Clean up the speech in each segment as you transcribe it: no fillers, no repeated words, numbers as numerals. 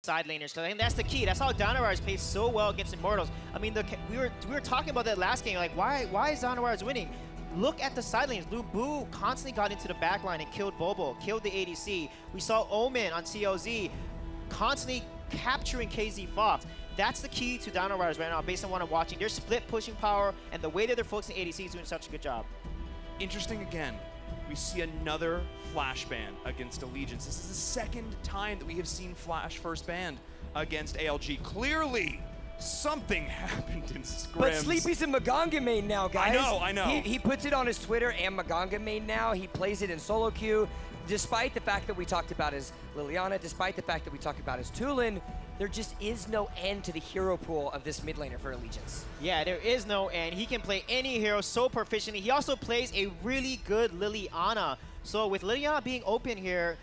side laners, because I think that's the key. That's how Dino Riders played so well against Immortals. I mean, we were talking about that last game. Like, why is Dino Riders winning? Look at the side lanes. Lu Bu constantly got into the back line and killed Bobo, killed the ADC. We saw Omen on CLZ constantly capturing KZ Fox. That's the key to Dino Riders right now, based on what I'm watching. They're split pushing power, and the way that they're focusing ADC is doing such a good job. Interesting again. We see another Flash ban against Allegiance. This is the second time that we have seen Flash first banned against ALG. Clearly, something happened in scrims. But Sleepy's in Maganga main now, guys. I know. He puts it on his Twitter and Maganga main now. He plays it in solo queue. Despite the fact that we talked about his Liliana, despite the fact that we talked about his Tulin, there just is no end to the hero pool of this mid laner for Allegiance. Yeah, there is no end. He can play any hero so proficiently. He also plays a really good Liliana. So with Liliana being open here,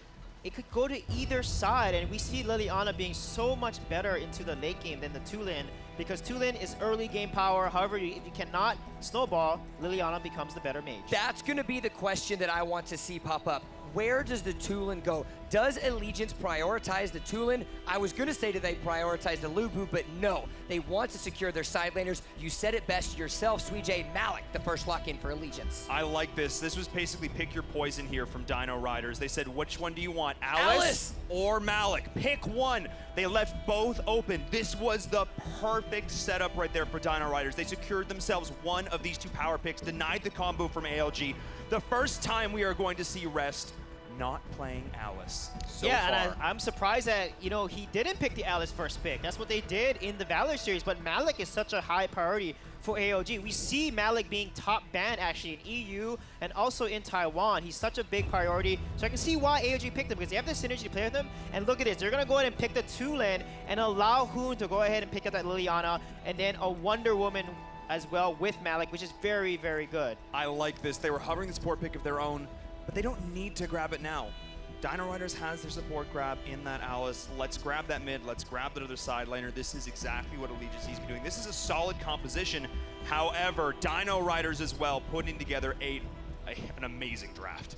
it could go to either side, and we see Liliana being so much better into the late game than the Tulin, because Tulin is early game power. However, if you cannot snowball, Liliana becomes the better mage. That's going to be the question that I want to see pop up. Where does the Tulin go? Does Allegiance prioritize the Tulin? I was going to say that they prioritize the Lu Bu, but no. They want to secure their side laners. You said it best yourself, Sweej. Malik, the first lock-in for Allegiance. I like this. This was basically pick your poison here from Dino Riders. They said, which one do you want, Alice or Malik? Pick one. They left both open. This was the perfect setup right there for Dino Riders. They secured themselves one of these two power picks, denied the combo from ALG. The first time we are going to see Rest not playing Alice so far. And I'm surprised that, he didn't pick the Alice first pick. That's what they did in the Valor series, but Malik is such a high priority for AOG. We see Malik being top banned actually in EU and also in Taiwan. He's such a big priority, so I can see why AOG picked him, because they have the synergy to play with him. And look at this, they're gonna go ahead and pick the Tulin and allow Hoon to go ahead and pick up that Liliana, and then a Wonder Woman as well with Malik, which is very, very good. I like this. They were hovering the support pick of their own, but they don't need to grab it now. Dino Riders has their support grab in that Alice. Let's grab that mid. Let's grab the other side laner. This is exactly what Allegiance needs to be doing. This is a solid composition. However, Dino Riders as well putting together an amazing draft.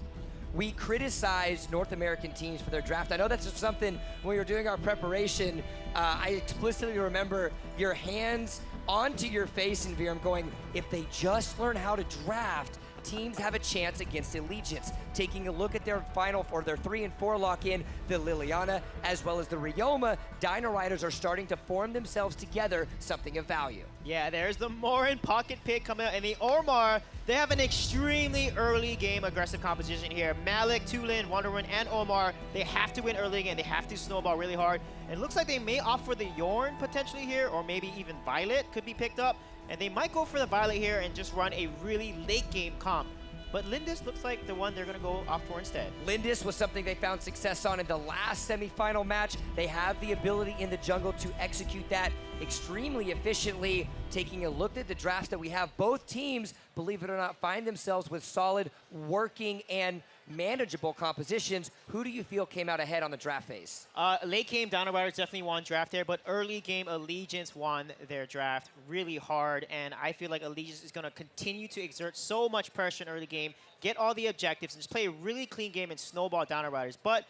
We criticize North American teams for their draft. I know that's just something when we were doing our preparation. I explicitly remember your hands onto your face in VRM going, if they just learn how to draft, teams have a chance against Allegiance. Taking a look at their final for their 3 and 4 lock-in, the Liliana as well as the Ryoma, Dino Riders are starting to form themselves together, something of value. Yeah, there's the Morin pocket pick coming out, and the Ormar, they have an extremely early game aggressive composition here. Malik, Tulin, Wonder Woman, and Omar, they have to win early game. They have to snowball really hard. And it looks like they may opt for the Yorn potentially here, or maybe even Violet could be picked up. And they might go for the Violet here and just run a really late game comp. But Lindis looks like the one they're going to go off for instead. Lindis was something they found success on in the last semifinal match. They have the ability in the jungle to execute that extremely efficiently. Taking a look at the drafts that we have, both teams, believe it or not, find themselves with solid, working, and manageable compositions. Who do you feel came out ahead on the draft phase? Late game, Dino Riders definitely won draft there, but early game, Allegiance won their draft really hard, and I feel like Allegiance is going to continue to exert so much pressure in early game, get all the objectives, and just play a really clean game and snowball Dino Riders. But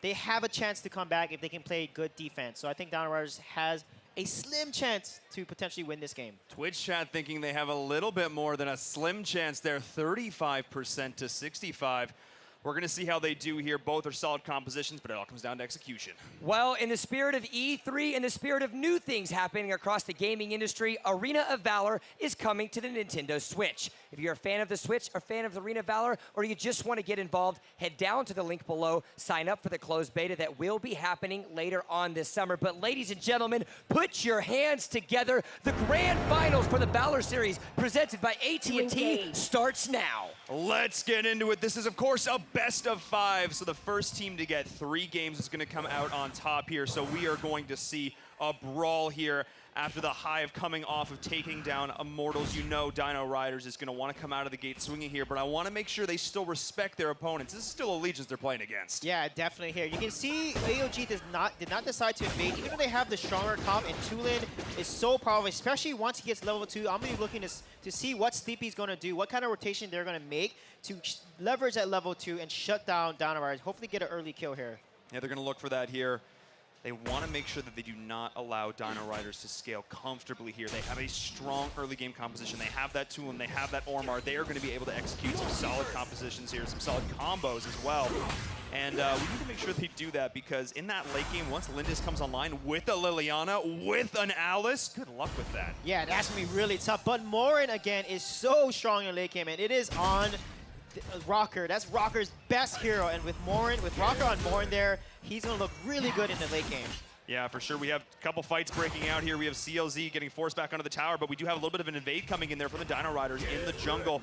they have a chance to come back if they can play good defense. So I think Dino Riders has a slim chance to potentially win this game. Twitch chat thinking they have a little bit more than a slim chance there, 35% to 65%. We're going to see how they do here. Both are solid compositions, but it all comes down to execution. Well, in the spirit of E3, in the spirit of new things happening across the gaming industry, Arena of Valor is coming to the Nintendo Switch. If you're a fan of the Switch or fan of the Arena of Valor, or you just want to get involved, head down to the link below, sign up for the closed beta that will be happening later on this summer. But ladies and gentlemen, put your hands together. The grand finals for the Valor series presented by AT&T starts now. Let's get into it. This is, of course, a best of 5. So the first team to get 3 games is going to come out on top here. So we are going to see a brawl here after the high of coming off of taking down Immortals. You know Dino Riders is going to want to come out of the gate swinging here, but I want to make sure they still respect their opponents. This is still Allegiance they're playing against. Yeah, definitely here. You can see AOG did not decide to invade, even though they have the stronger comp, and Tulin is so powerful, especially once he gets level 2. I'm going to be looking to see what Sleepy's going to do, what kind of rotation they're going to make to leverage at level 2 and shut down Dino Riders. Hopefully get an early kill here. Yeah, they're going to look for that here. They want to make sure that they do not allow Dino Riders to scale comfortably here. They have a strong early game composition. They have that tool and they have that Ormar. They are going to be able to execute some solid compositions here, some solid combos as well. And we need to make sure they do that because in that late game, once Lindis comes online with a Liliana, with an Alice, good luck with that. Yeah, that's going to be really tough. But Morin, again, is so strong in late game, and it is on Rocker. That's Rocker's best hero, and with Rocker on Morin there, he's going to look really good in the late game. Yeah, for sure. We have a couple fights breaking out here. We have CLZ getting forced back onto the tower, but we do have a little bit of an invade coming in there from the Dino Riders in the jungle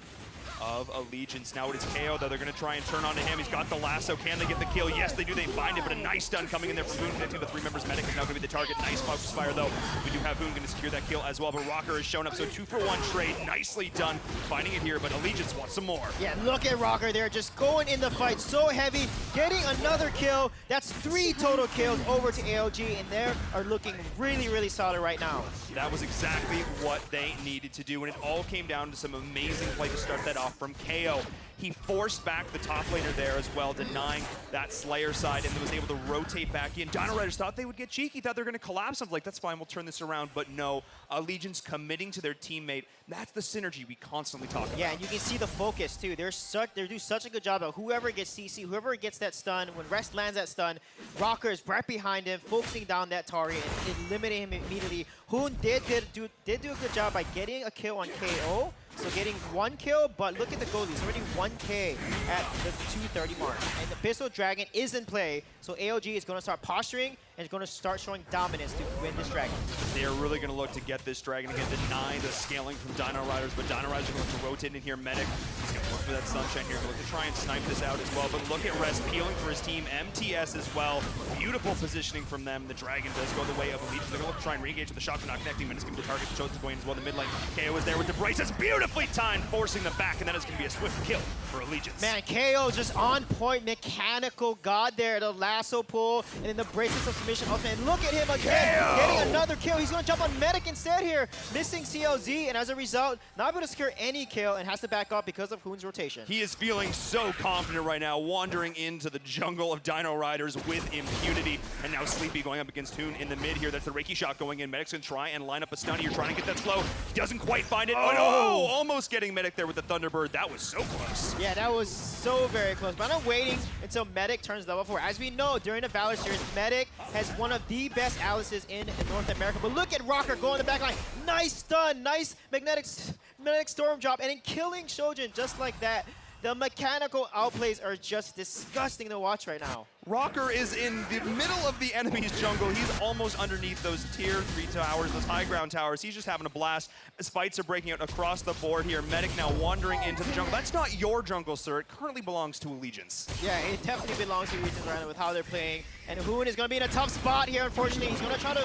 of Allegiance. Now it is KO, though. They're going to try and turn onto him. He's got the lasso. Can they get the kill? Yes, they do. They find it, but a nice stun coming in there from Hoon, connecting the 3 members. Medic is now going to be the target. Nice focus fire, though. We do have Hoon going to secure that kill as well, but Rocker has shown up, so 2-for-1 trade. Nicely done. Finding it here, but Allegiance wants some more. Yeah, look at Rocker there, just going in the fight so heavy, getting another kill. That's 3 total kills over to ALG, and they are looking really, really solid right now. That was exactly what they needed to do, and it all came down to some amazing play to start that off from KO. He forced back the top laner there as well, denying that Slayer side, and then was able to rotate back in. Dino Riders thought they would get cheeky, thought they were going to collapse. I'm like, that's fine, we'll turn this around. But no, Allegiance committing to their teammate. That's the synergy we constantly talk about. Yeah, and you can see the focus too. They do such a good job of whoever gets CC, whoever gets that stun, when Rest lands that stun, Rocker is right behind him, focusing down that target and eliminating him immediately. Hoon did do a good job by getting a kill on KO. So getting 1 kill, but look at the goalie. He's already 1K at the 230 mark. And the Pistol Dragon is in play, so ALG is going to start posturing and is going to start showing dominance to win this Dragon. They are really going to look to get this Dragon again, deny the scaling from Dino Riders, but Dino Riders are going to rotate in here. Medic is going to look for that Sunshine here, going to try and snipe this out as well. But look at Rest peeling for his team. MTS as well. Beautiful positioning from them. The Dragon does go the way of Allegiance. They're going to look to try and re-engage with the shotgun, not connecting. Minus going to be the target. Chosen going as well. The mid lane. KO is there with the brace. That's beautifully timed, forcing them back, and that is going to be a swift kill for Allegiance. Man, KO just on point, mechanical god there. The lasso pull, and then the bracelets of submission ultimate. And look at him again, getting another kill. He's going to jump on Medic instead here, missing CLZ, and as a result, not able to secure any kill and has to back up because of Hoon's rotation. He is feeling so confident right now, wandering into the jungle of Dino Riders with impunity. And now Sleepy going up against Hoon in the mid here. That's the Reiki shot going in. Medic's going to try and line up a stun. You're trying to get that slow. He doesn't quite find it. Oh no! Almost getting Medic there with the Thunderbird. That was so close. Yeah, that was so very close. But I'm waiting until Medic turns level 4. As we know, during the Valor series, Medic has one of the best Alices in North America. But look at Rocker going in the back line. Nice stun, nice magnetic storm drop, and then killing Shojin just like that. The mechanical outplays are just disgusting to watch right now. Rocker is in the middle of the enemy's jungle. He's almost underneath those tier 3 towers, those high ground towers. He's just having a blast as fights are breaking out across the board here. Medic now wandering into the jungle. That's not your jungle, sir. It currently belongs to Allegiance. Yeah, it definitely belongs to Allegiance right now with how they're playing. And Hoon is going to be in a tough spot here, unfortunately. He's going to try to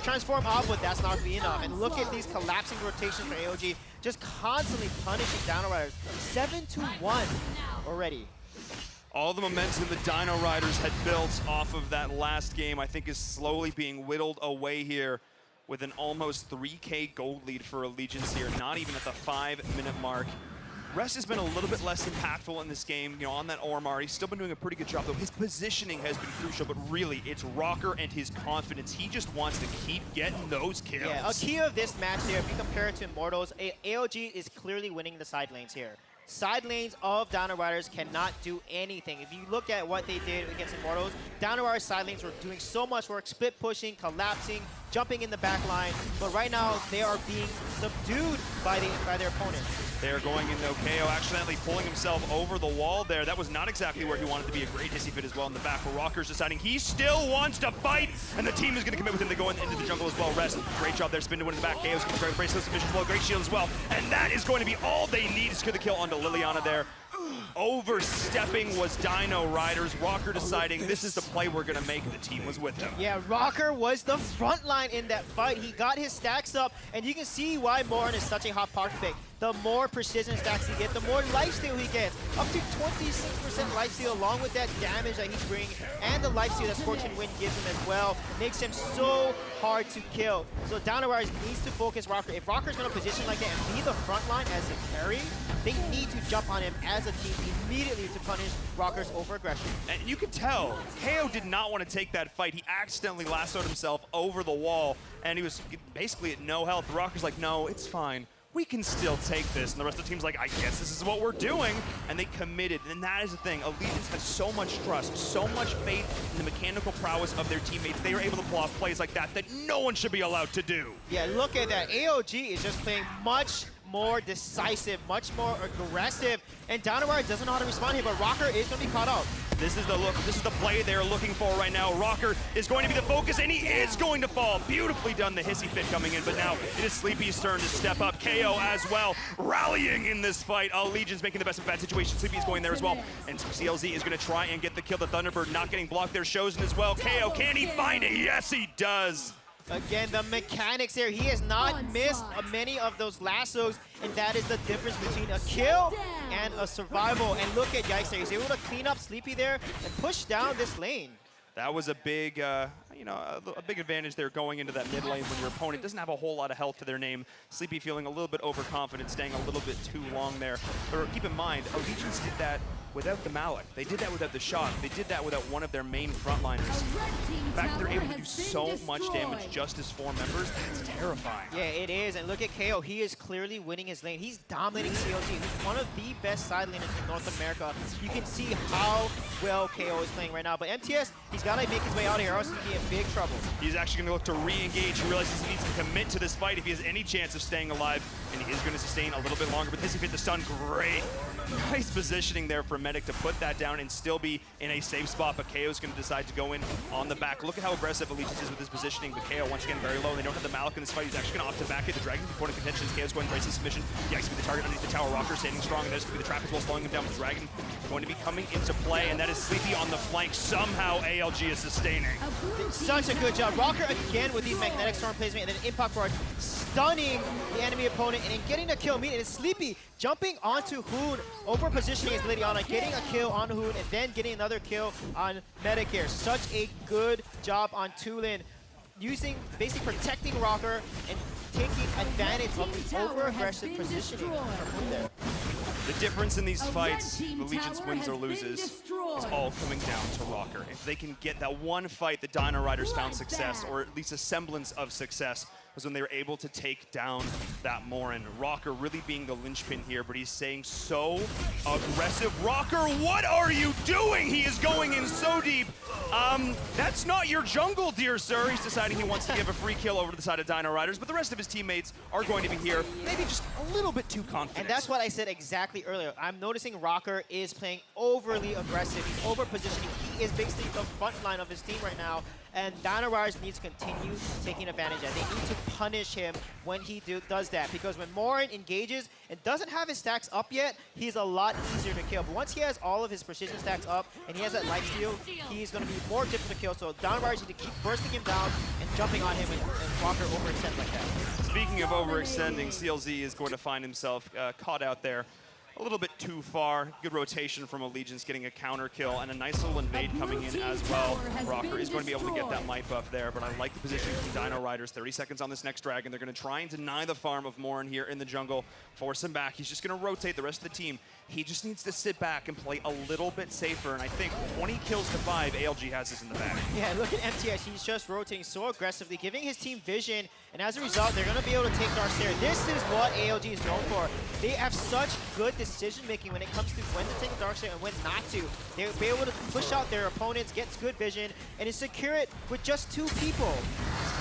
transform up, but that's not going to be enough. And look at these collapsing rotations for AOG, just constantly punishing Dino Riders. 7-1 already. All the momentum the Dino Riders had built off of that last game, I think, is slowly being whittled away here with an almost 3K gold lead for Allegiance here, not even at the 5-minute mark. Rest has been a little bit less impactful in this game, on that Ormar. He's still been doing a pretty good job, though. His positioning has been crucial, but really, it's Rocker and his confidence. He just wants to keep getting those kills. Yeah, a key of this match here, if you compare it to Immortals, ALG is clearly winning the side lanes here. Side lanes of Dino Riders cannot do anything. If you look at what they did against Immortals, Dino Riders side lanes were doing so much work, split pushing, collapsing, jumping in the back line, but right now they are being subdued by their opponents. They're going in, though. KO accidentally pulling himself over the wall there. That was not exactly where he wanted to be. A great hissy fit as well in the back, but Rocker's deciding he still wants to fight, and the team is going to commit with him to go into the jungle as well. Rest, great job there, spin to win in the back. KO's going to try to brace those submission flow. Great shield as well, and that is going to be all they need to secure the kill onto Liliana there. Overstepping was Dino Riders. Rocker deciding this is the play we're going to make. The team was with him. Yeah, Rocker was the front line in that fight. He got his stacks up, and you can see why Morin is such a hot pocket pick. the more precision stacks he gets, the more lifesteal he gets. Up to 26% lifesteal along with that damage that he's bringing and the lifesteal that Scorching Wind gives him as well makes him so hard to kill. So Dinosaurs needs to focus Rocker. If Rocker's going to position like that and be the front line as a carry, they need to jump on him as a team immediately to punish Rocker's over-aggression. And you can tell, KO did not want to take that fight. He accidentally lassoed himself over the wall, and he was basically at no health. Rocker's like, no, it's fine. We can still take this. And the rest of the team's like, I guess this is what we're doing. And they committed. And that is the thing. Allegiance has so much trust, so much faith in the mechanical prowess of their teammates. They are able to pull off plays like that no one should be allowed to do. Yeah, look at that. ALG is just playing much more decisive, much more aggressive, and Dynawire doesn't know how to respond here, but Rocker is going to be caught out. This is the look, this is the play they're looking for right now. Rocker is going to be the focus, and he is going to fall. Beautifully done, the hissy fit coming in, but now it is Sleepy's turn to step up. KO as well, rallying in this fight. Legion's making the best of a bad situation. Sleepy is going there as well, and CLZ is going to try and get the kill. The Thunderbird not getting blocked there, Chosen as well. KO, can he find it? Yes, he does. Again, the mechanics there. He has not missed many of those lassos, and that is the difference between a kill and a survival. And look at Yikes there. He's able to clean up Sleepy there and push down this lane. That was a big, a big advantage there going into that mid lane when your opponent doesn't have a whole lot of health to their name. Sleepy feeling a little bit overconfident, staying a little bit too long there. But keep in mind, Allegiance did that without the Malik. They did that without the Shock. They did that without one of their main frontliners. The fact that they're able to do so much damage just as 4 members, that's terrifying. Yeah, it is. And look at KO. He is clearly winning his lane. He's dominating CLG. He's one of the best side laners in North America. You can see how well KO is playing right now. But MTS, he's got to make his way out of here, or else he's going to be in big trouble. He's actually going to look to re-engage. He realizes he needs to commit to this fight if he has any chance of staying alive. And he is going to sustain a little bit longer. But this, he hit the stun. Great. Nice positioning there for Medic to put that down and still be in a safe spot, but KO's going to decide to go in on the back. Look at how aggressive Allegiance is with his positioning, but KO once again very low. They don't have the Malik in this fight. He's actually going to opt to back it. The Dragon's point of contention. KO's going to brace his submission. Yikes, be the target underneath the tower. Rocker standing strong, and there's going to be the trap as well, slowing him down. The Dragon going to be coming into play, and that is Sleepy on the flank. Somehow ALG is sustaining. Such a good job. Rocker again with these magnetic storm placement and then impact ward, stunning the enemy opponent and then getting a kill immediately. And Sleepy jumping onto Hoon, over positioning his Lidiana, getting a kill on Hoon, and then getting another kill on Medicare. Such a good job on Tulin, basically protecting Rocker and taking advantage of the over-aggressive positioning from Hoon there. The difference in these fights, the Allegiance wins or loses, is all coming down to Rocker. If they can get that one fight that Dino Riders found success, or at least a semblance of success, was when they were able to take down that Morin. Rocker really being the linchpin here, but he's saying so aggressive. Rocker, what are you doing? He is going in so deep. That's not your jungle, dear sir. He's deciding he wants to give a free kill over to the side of Dino Riders, but the rest of his teammates are going to be here, maybe just a little bit too confident. And that's what I said exactly earlier. I'm noticing Rocker is playing overly aggressive. He's over positioning. He is basically the front line of his team right now. And Dino Riders needs to continue taking advantage of that. They need to punish him when he does that. Because when Morin engages and doesn't have his stacks up yet, he's a lot easier to kill. But once he has all of his precision stacks up and he has that lifesteal, he's going to be more difficult to kill. So Dino Riders need to keep bursting him down and jumping on him and Rocker overextend like that. Speaking of overextending, CLZ is going to find himself caught out there a little bit too far. Good rotation from Allegiance, getting a counter kill, and a nice little invade coming in as well. Rocker is going to be able to get that might buff there, but I like the positioning from Dino Riders. 30 seconds on this next Dragon. They're going to try and deny the farm of Morin here in the jungle, force him back. He's just going to rotate the rest of the team. He just needs to sit back and play a little bit safer, and I think 20 kills to 5, ALG has this in the bag. Yeah, look at MTS. He's just rotating so aggressively, giving his team vision, and as a result, they're going to be able to take Darkslayer. This is what ALG is known for. They have such good decision-making when it comes to when to take Darkslayer and when not to. They'll be able to push out their opponents, get good vision, and secure it with just 2 people.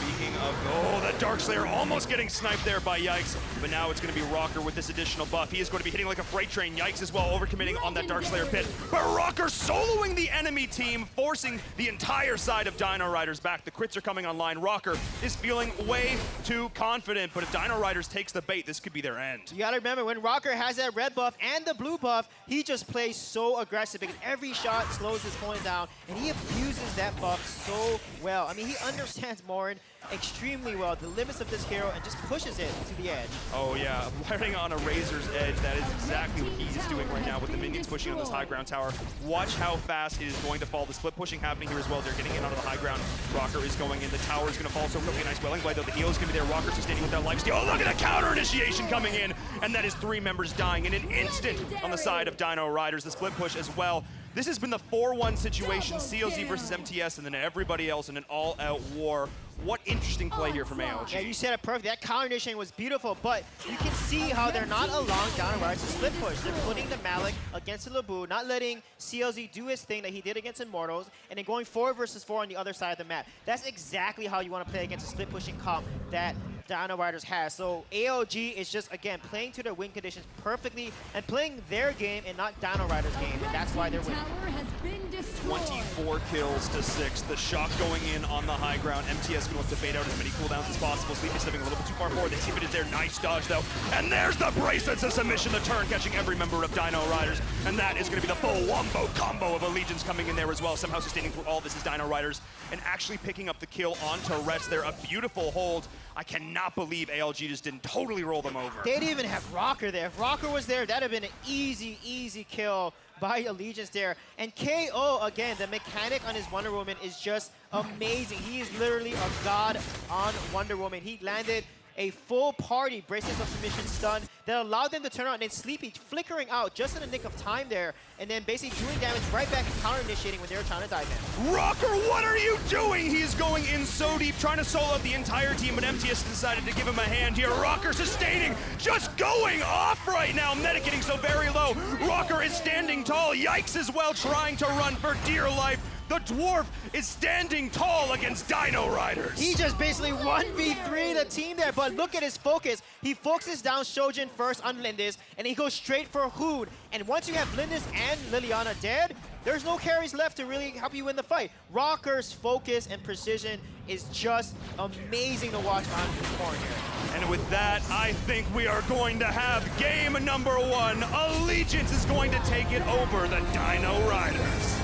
Speaking of, that Darkslayer almost getting sniped there by Yikes, but now it's going to be Rocker with this additional buff. He is going to be hitting like a freight train. Yikes as well, overcommitting on that Darkslayer pit. But Rocker soloing the enemy team, forcing the entire side of Dino Riders back. The crits are coming online. Rocker is feeling way too confident, but if Dino Riders takes the bait, this could be their end. You gotta remember, when Rocker has that red buff and the blue buff, he just plays so aggressive because every shot slows his opponent down, and he abuses that buff so well. I mean, he understands Morin extremely well the limits of this hero and just pushes it to the edge. Oh yeah, riding on a razor's edge, that is exactly what he is doing right now with the minions pushing on this high ground tower. Watch how fast it is going to fall. The split pushing happening here as well. They're getting in onto the high ground. Rocker is going in. The tower is going to fall so quickly. Nice Welling Blade though. The heal is going to be there. Rocker sustaining with that lifesteal. Oh, look at the counter initiation coming in. And that is 3 members dying in an instant on the side of Dino Riders. The split push as well. This has been the 4-1 situation, COZ versus MTS, and then everybody else in an all-out war. What interesting play here from ALG. Yeah, you said it perfect. That counter initiating was beautiful, but you can see how they're not allowing Dino Riders to split push. They're putting the Malik against the Labu, not letting CLZ do his thing that he did against Immortals, and then going 4 versus 4 on the other side of the map. That's exactly how you want to play against a split pushing comp that Dino Riders has. So ALG is just, again, playing to their win conditions perfectly and playing their game and not Dino Riders' game, and that's why they're winning. 24 kills to 6. The shock going in on the high ground. MTS going to look to bait out as many cooldowns as possible. Sleepy stepping a little bit too far forward. They see if it is there. Nice dodge, though. And there's the bracelets of submission. The turn catching every member of Dino Riders. And that is going to be the full wombo combo of Allegiance coming in there as well. Somehow sustaining through all this is Dino Riders and actually picking up the kill onto rest there. A beautiful hold. I cannot believe ALG just didn't totally roll them over. They didn't even have Rocker there. If Rocker was there, that'd have been an easy, easy kill by Allegiance there. And KO, again, the mechanic on his Wonder Woman is just amazing. He is literally a god on Wonder Woman. He landed a full party bracelets of submission stun that allowed them to turn around, and then Sleepy flickering out just in the nick of time there, and then basically doing damage right back and counter-initiating when they were trying to dive in. Rocker, what are you doing? He's going in so deep, trying to solo out the entire team, but MTS decided to give him a hand here. Rocker sustaining, just going off right now. Meta getting so very low. Rocker is standing tall. Yikes as well, trying to run for dear life. The dwarf is standing tall against Dino Riders. He just basically 1v3 the team there, but look at his focus. He focuses down Shojin first on Lindis, and he goes straight for Hood. And once you have Lindis and Liliana dead, there's no carries left to really help you win the fight. Rocker's focus and precision is just amazing to watch on this corner here. And with that, I think we are going to have game number 1. Allegiance is going to take it over the Dino Riders.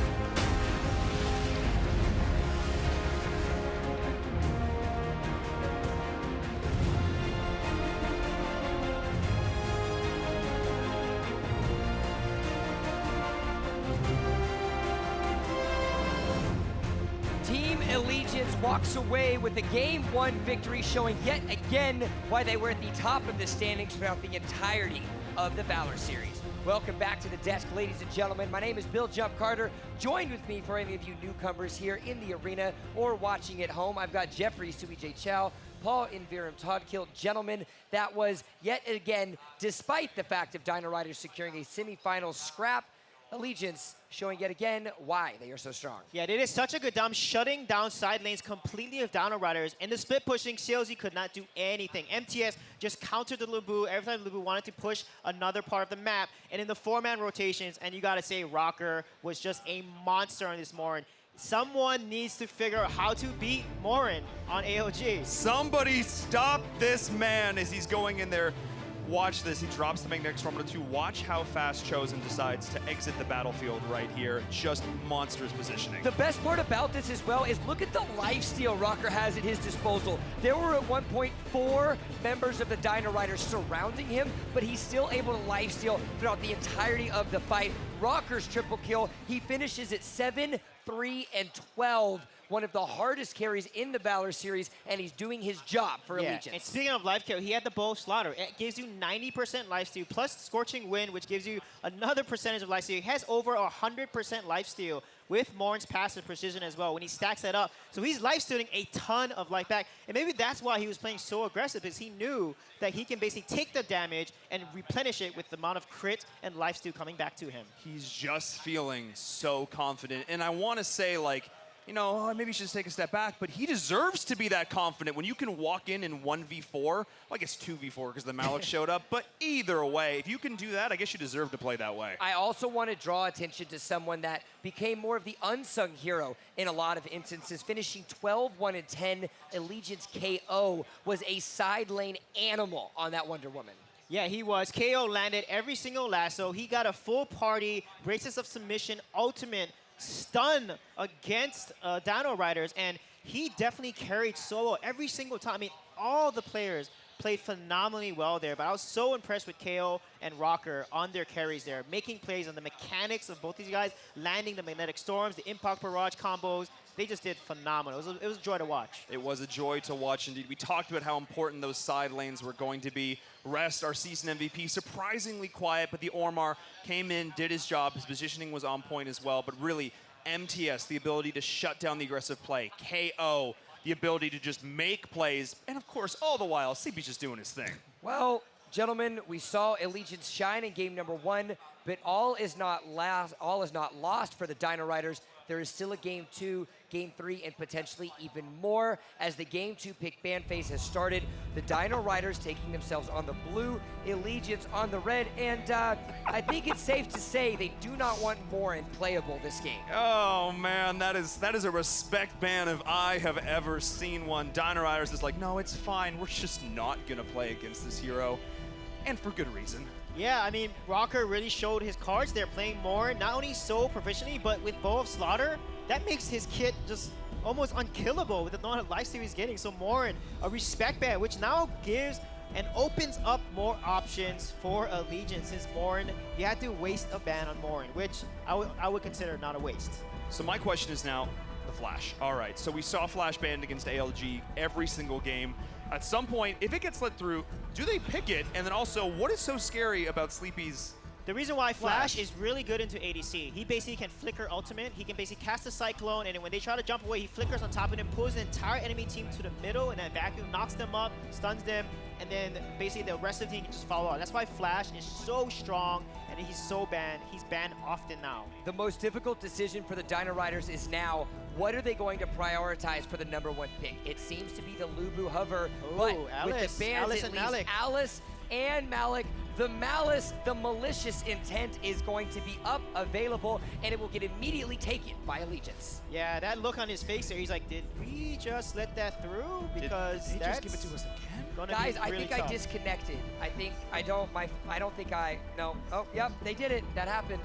Allegiance walks away with a Game 1 victory, showing yet again why they were at the top of the standings throughout the entirety of the Valor series. Welcome back to the desk, ladies and gentlemen. My name is Bill Jump Carter. Joined with me for any of you newcomers here in the arena or watching at home, I've got Jeffrey Sui J. Chow, Paul Invirum, Todd Kilt. Gentlemen, that was yet again, despite the fact of Dino Riders securing a semifinal scrap, Allegiance showing yet again why they are so strong. Yeah, they did such a good job shutting down side lanes completely of Dino Riders. And the split pushing, CLZ could not do anything. MTS just countered the Lubu every time Lubu wanted to push another part of the map. And in the 4-man rotations, and you gotta say Rocker was just a monster on this Morin. Someone needs to figure out how to beat Morin on ALG. Somebody stop this man as he's going in there. Watch this, he drops the Magnetic Storm to 2. Watch how fast Chosen decides to exit the battlefield right here. Just monstrous positioning. The best part about this as well is look at the lifesteal Rocker has at his disposal. There were at one point 4 members of the Dino Riders surrounding him, but he's still able to lifesteal throughout the entirety of the fight. Rocker's triple kill, he finishes at 7, 3, and 12. One of the hardest carries in the Valor series, and he's doing his job for Allegiance. And speaking of life kill, he had the Bow of Slaughter. It gives you 90% lifesteal, plus Scorching Wind, which gives you another percentage of lifesteal. He has over 100% lifesteal with Morin's passive precision as well when he stacks that up. So he's lifestealing a ton of life back. And maybe that's why he was playing so aggressive, because he knew that he can basically take the damage and replenish it with the amount of crit and lifesteal coming back to him. He's just feeling so confident. And I want to say, like, you know, maybe you should just take a step back, but he deserves to be that confident. When you can walk in 1v4, well, I guess 2v4 because the Malik showed up, but either way, if you can do that, I guess you deserve to play that way. I also want to draw attention to someone that became more of the unsung hero in a lot of instances, finishing 12, 1, and 10. Allegiance KO was a side lane animal on that Wonder Woman. Yeah, he was. KO landed every single lasso. He got a full party, braces of submission, ultimate stun against Dino Riders, and he definitely carried solo every single time. I mean, all the players played phenomenally well there, but I was so impressed with KO and Rocker on their carries there, making plays on the mechanics of both these guys, landing the magnetic storms, the impact barrage combos. They just did phenomenal. It was a joy to watch. It was a joy to watch indeed. We talked about how important those side lanes were going to be. Rest, our season MVP, surprisingly quiet, but the Ormar came in, did his job. His positioning was on point as well, but really, MTS, the ability to shut down the aggressive play. KO, the ability to just make plays, and of course, all the while, Sleepy's just doing his thing. Well, gentlemen, we saw Allegiance shine in game number 1, but all is not lost for the Dino Riders. There is still a game 2, game 3, and potentially even more as the game 2 pick ban phase has started. The Dino Riders taking themselves on the blue, Allegiance on the red, and I think it's safe to say they do not want Morin playable this game. Oh man, that is a respect ban if I have ever seen one. Dino Riders is like, no, it's fine. We're just not gonna play against this hero, and for good reason. Yeah, I mean, Rocker really showed his cards there, playing more, not only so proficiently, but with Bow of Slaughter, that makes his kit just almost unkillable with the amount of lifesteal he's getting. So Morin, a respect ban, which now gives and opens up more options for Allegiance, since Morin, you had to waste a ban on Morin, which I would consider not a waste. So my question is now, the Flash. All right, so we saw Flash banned against ALG every single game. At some point, if it gets let through, do they pick it? And then also, what is so scary about Sleepy's The reason why Flash is really good into ADC, he basically can flicker ultimate, he can basically cast a Cyclone, and then when they try to jump away, he flickers on top of them, pulls the entire enemy team to the middle, and that vacuum knocks them up, stuns them, and then basically the rest of the team can just follow on. That's why Flash is so strong, and he's so banned. He's banned often now. The most difficult decision for the Dino Riders is now, what are they going to prioritize for the #1 pick? It seems to be the Lubu Hover, but Alice. with the bans, Alice it and leaves Malik. Alice and Malik. The malice, the malicious intent is going to be up, available, and it will get immediately taken by Allegiance. Yeah, that look on his face there, he's like, did we just let that through? Because Did they that's just give it to us again? gonna Guys, be I really think tough. I disconnected. No. Oh, yep, they did it. That happened.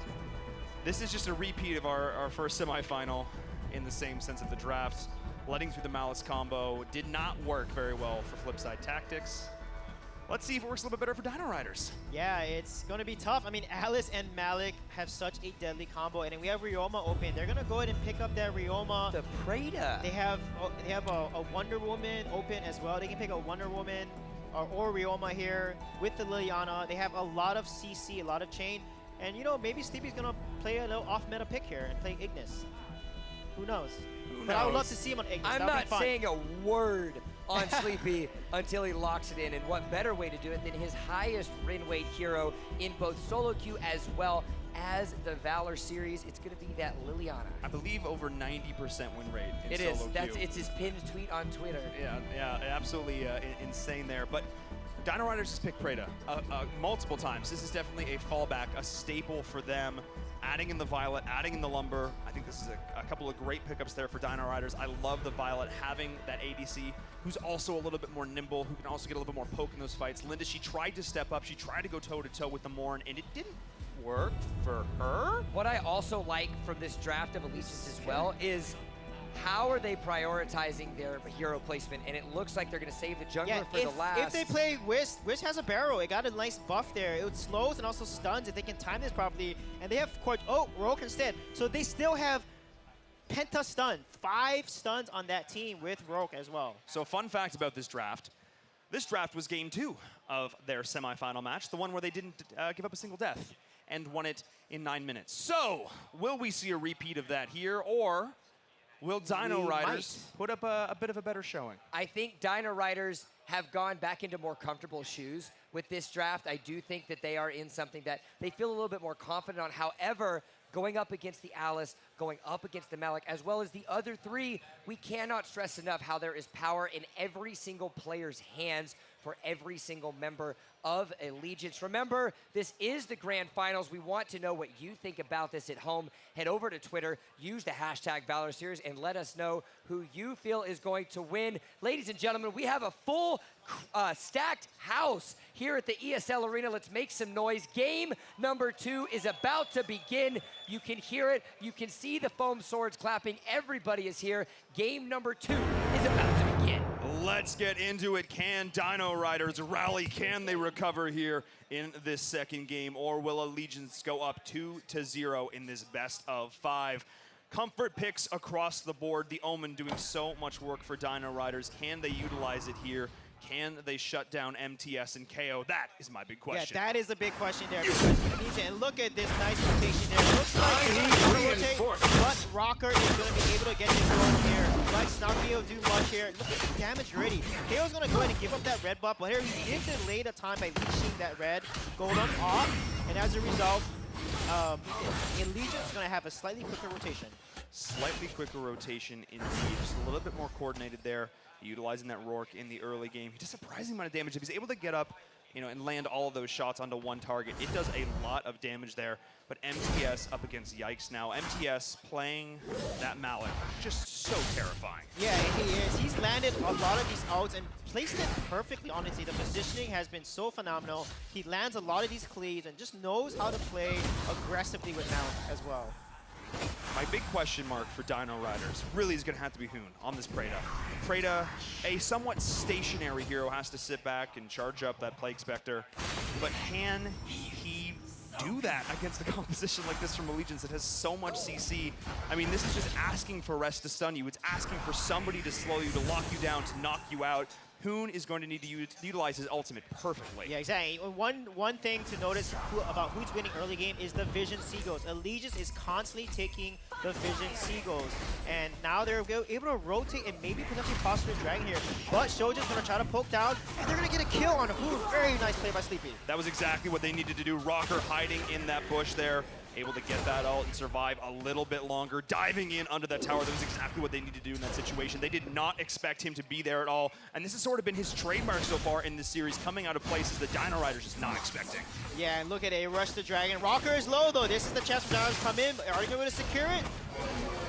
This is just a repeat of our first semifinal in the same sense of the draft. Letting through the Malice combo did not work very well for Flipside Tactics. Let's see if it works a little bit better for Dino Riders. Yeah, it's going to be tough. I mean, Alice and Malik have such a deadly combo, and then we have Ryoma open. They're going to go ahead and pick up that Ryoma. The Prada. They have a Wonder Woman open as well. They can pick a Wonder Woman or Ryoma here with the Liliana. They have a lot of CC, a lot of chain. And, you know, maybe Sleepy's going to play a little off-meta pick here and play Ignis. Who knows? But I would love to see him on Ignis. I'm That would not be fun. saying a word on Sleepy until he locks it in. And what better way to do it than his highest win rate hero in both solo queue as well as the Valor series? It's going to be that Liliana. I believe over 90% win rate in It solo is. queue. It's his pinned tweet on Twitter. Yeah, absolutely insane there. But Dino Riders just picked Prada multiple times. This is definitely a fallback, a staple for them. Adding in the Violet, adding in the Lumber. I think this is a couple of great pickups there for Dino Riders. I love the Violet having that ADC, who's also a little bit more nimble, who can also get a little bit more poke in those fights. Linda, she tried to step up. She tried to go toe-to-toe with the Morn, and it didn't work for her. What I also like from this draft of Allegiance as well is how are they prioritizing their hero placement? And it looks like th're going to save the jungler for the last. If they play Wisp, Wisp has a barrel. It got a nice buff there. It slows and also stuns if they can time this properly. And they have, Rogue instead. So they still have Penta stun. 5 stuns on that team with Rogue as well. So fun fact about this draft was game 2 of their semifinal match, the one where they didn't give up a single death and won it in 9 minutes. So will we see a repeat of that here, or will Dino Riders put up a bit of a better showing? I think Dino Riders have gone back into more comfortable shoes with this draft. I do think that they are in something that they feel a little bit more confident on. However, going up against the Alice, going up against the Malik, as well as the other 3, we cannot stress enough how there is power in every single player's hands for every single member of Allegiance. Remember, this is the Grand Finals. We want to know what you think about this at home. Head over to Twitter, use the hashtag Valor Series, and let us know who you feel is going to win. Ladies and gentlemen, we have a full stacked house here at the ESL Arena. Let's make some noise. Game number 2 is about to begin. You can hear it. You can see see the foam swords clapping. Everybody is here. Game number 2 is about to begin. Let's get into it. Can Dino Riders rally? Can they recover here in this second game? Or will Allegiance go up 2-0 in this best of 5? Comfort picks across the board. The Omen doing so much work for Dino Riders. Can they utilize it here? Can they shut down MTS and KO? That is my big question. Yeah, that is a big question there. And look at this nice rotation there. Looks like he's going to rotate, but Rocker is going to be able to get this going here. Light's not going to be able to do much here. Look at the damage already. KO's going to go ahead and give up that red buff, but here he did delay the time by leashing that red golem off, and as a result, Allegiance is going to have a slightly quicker rotation. Slightly quicker rotation indeed. Just a little bit more coordinated there. Utilizing that Rourke in the early game. He does a surprising amount of damage. If he's able to get up, and land all of those shots onto one target, it does a lot of damage there. But MTS up against Yikes now. MTS playing that Malik, just so terrifying. Yeah, he is. He's landed a lot of these outs and placed it perfectly, honestly. The positioning has been so phenomenal. He lands a lot of these cleaves and just knows how to play aggressively with Mount as well. My big question mark for Dino Riders really is going to have to be Hoon on this Preda. Preda, a somewhat stationary hero, has to sit back and charge up that Plague Spectre. But can he do that against a composition like this from Allegiance that has so much CC? I mean, this is just asking for rest to stun you. It's asking for somebody to slow you, to lock you down, to knock you out. Hoon is going to need to utilize his ultimate perfectly. Yeah, exactly. One thing to notice about who's winning early game is the Vision Seagulls. Allegiance is constantly taking the Vision Seagulls, and now they're able to rotate and maybe potentially posture the Dragon here. But Shoja's going to try to poke down, and they're going to get a kill on Hoon. Very nice play by Sleepy. That was exactly what they needed to do. Rocker hiding in that bush there, able to get that ult and survive a little bit longer, diving in under that tower. That was exactly what they needed to do in that situation. They did not expect him to be there at all, and this has sort of been his trademark so far in this series, coming out of places that Dino Riders is not expecting. Yeah, and look at it, rush the Dragon. Rocker is low though. This is the chance for Dino to come in. Are you going to secure it?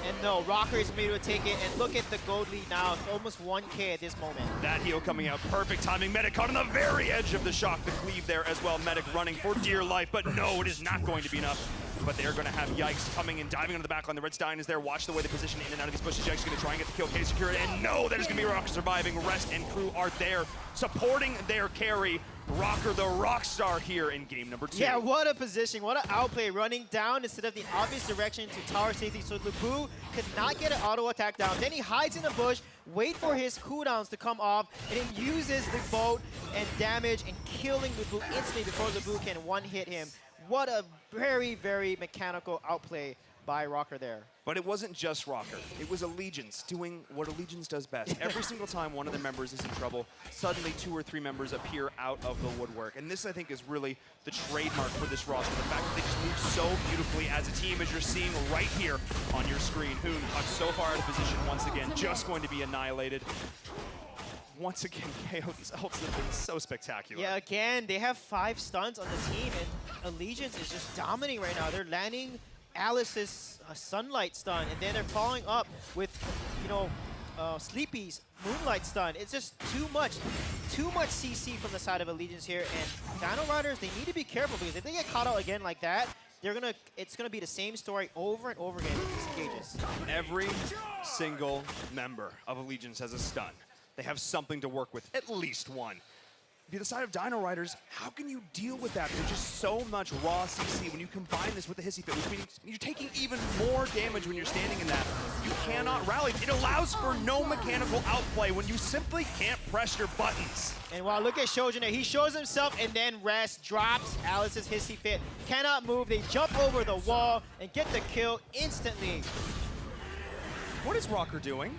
And no, Rocker is able to take it, and look at the gold lead now. It's almost 1K at this moment. That heal coming out, perfect timing. Medic caught on the very edge of the shock, the cleave there as well. Medic running for dear life, but no, it is not going to be enough. But they're going to have Yikes coming and diving into the backline. The Red Stein is there. Watch the way they position in and out of these bushes. Yikes is going to try and get the kill. K secure it, and no, that is going to be Rocker surviving. Rest and crew are there, supporting their carry. Rocker, the rock star here in game number 2. Yeah, what a position, what an outplay, running down instead of the obvious direction to tower safety, so Lubu could not get an auto attack down. Then he hides in the bush, wait for his cooldowns to come off, and then uses the boat and damage and killing Lubu instantly before Lubu can one-hit him. What a very, very mechanical outplay by Rocker there. But it wasn't just Rocker. It was Allegiance doing what Allegiance does best. Every single time one of the members is in trouble, suddenly 2 or 3 members appear out of the woodwork. And this, I think, is really the trademark for this roster. The fact that they just move so beautifully as a team, as you're seeing right here on your screen. Hoon cut so far out of position once again, just going to be annihilated. Once again, KO, these ults have been so spectacular. Yeah, again, they have 5 stuns on the team, and Allegiance is just dominating right now. They're landing Alice's Sunlight stun, and then they're following up with, Sleepy's Moonlight stun. It's just too much CC from the side of Allegiance here, and Dino Riders, they need to be careful, because if they get caught out again like that, it's gonna be the same story over and over again with these engages. Every single member of Allegiance has a stun. They have something to work with, at least one. If you're the side of Dino Riders, how can you deal with that? There's just so much raw CC when you combine this with the Hissy Fit, which means you're taking even more damage when you're standing in that. You cannot rally. It allows for no mechanical outplay when you simply can't press your buttons. And wow, look at Shojin there. He shows himself and then rests, drops Alice's Hissy Fit. Cannot move. They jump over the wall and get the kill instantly. What is Rocker doing?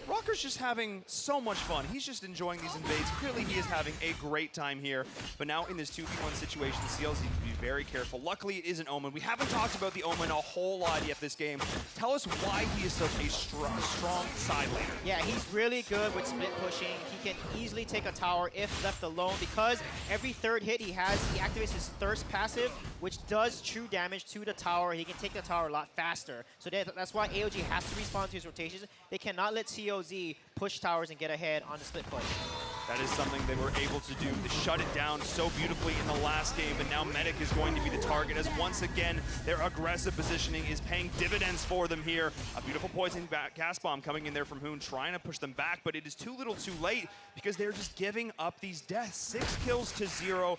Rocker's just having so much fun. He's just enjoying these invades. Clearly, he is having a great time here. But now in this 2v1 situation, CLZ needs to be very careful. Luckily, it is an Omen. We haven't talked about the Omen a whole lot yet this game. Tell us why he is such a strong side laner. Yeah, he's really good with split pushing. He can easily take a tower if left alone, because every third hit he activates his Thirst passive, which does true damage to the tower. He can take the tower a lot faster. So that's why ALG has to respond to his rotations. They cannot let COZ CLZ push towers and get ahead on the split push. That is something they were able to do. They shut it down so beautifully in the last game, but now Medic is going to be the target as once again their aggressive positioning is paying dividends for them here. A beautiful poison gas bomb coming in there from Hoon, trying to push them back, but it is too little too late because they're just giving up these deaths. 6 kills to 0,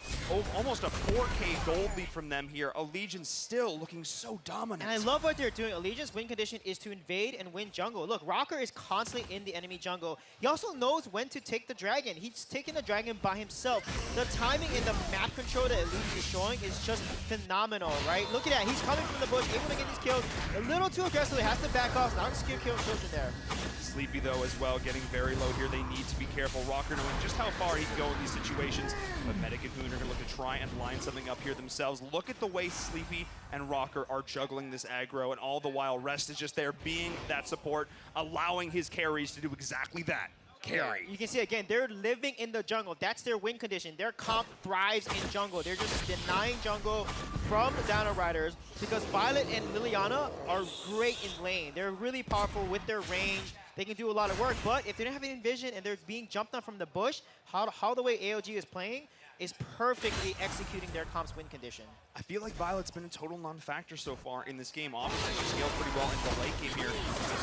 almost a 4K gold lead from them here. Allegiance still looking so dominant. And I love what they're doing. Allegiance win condition is to invade and win jungle. Look, Rocker is constantly in the enemy jungle. He also knows when to take the dragon. He's taking the dragon by himself. The timing and the map control that Allegiance is showing is just phenomenal, right? Look at that. He's coming from the bush, able to get these kills. A little too aggressively, has to back off. Not skill kill children there. Sleepy though as well, getting very low here. They need to be careful. Rocker knowing just how far he can go in these situations. But Medic and Hoon are going to look to try and line something up here themselves. Look at the way Sleepy and Rocker are juggling this aggro, and all the while Rest is just there being that support, allowing his carries to do exactly that. Carry. Yeah, you can see again, they're living in the jungle. That's their win condition. Their comp thrives in jungle. They're just denying jungle from the Dino Riders because Violet and Liliana are great in lane. They're really powerful with their range. They can do a lot of work, but if they don't have any vision and they're being jumped on from the bush, how the way ALG is playing is perfectly executing their comp's win condition. I feel like Violet's been a total non-factor so far in this game. Obviously, she scaled pretty well in the late game here.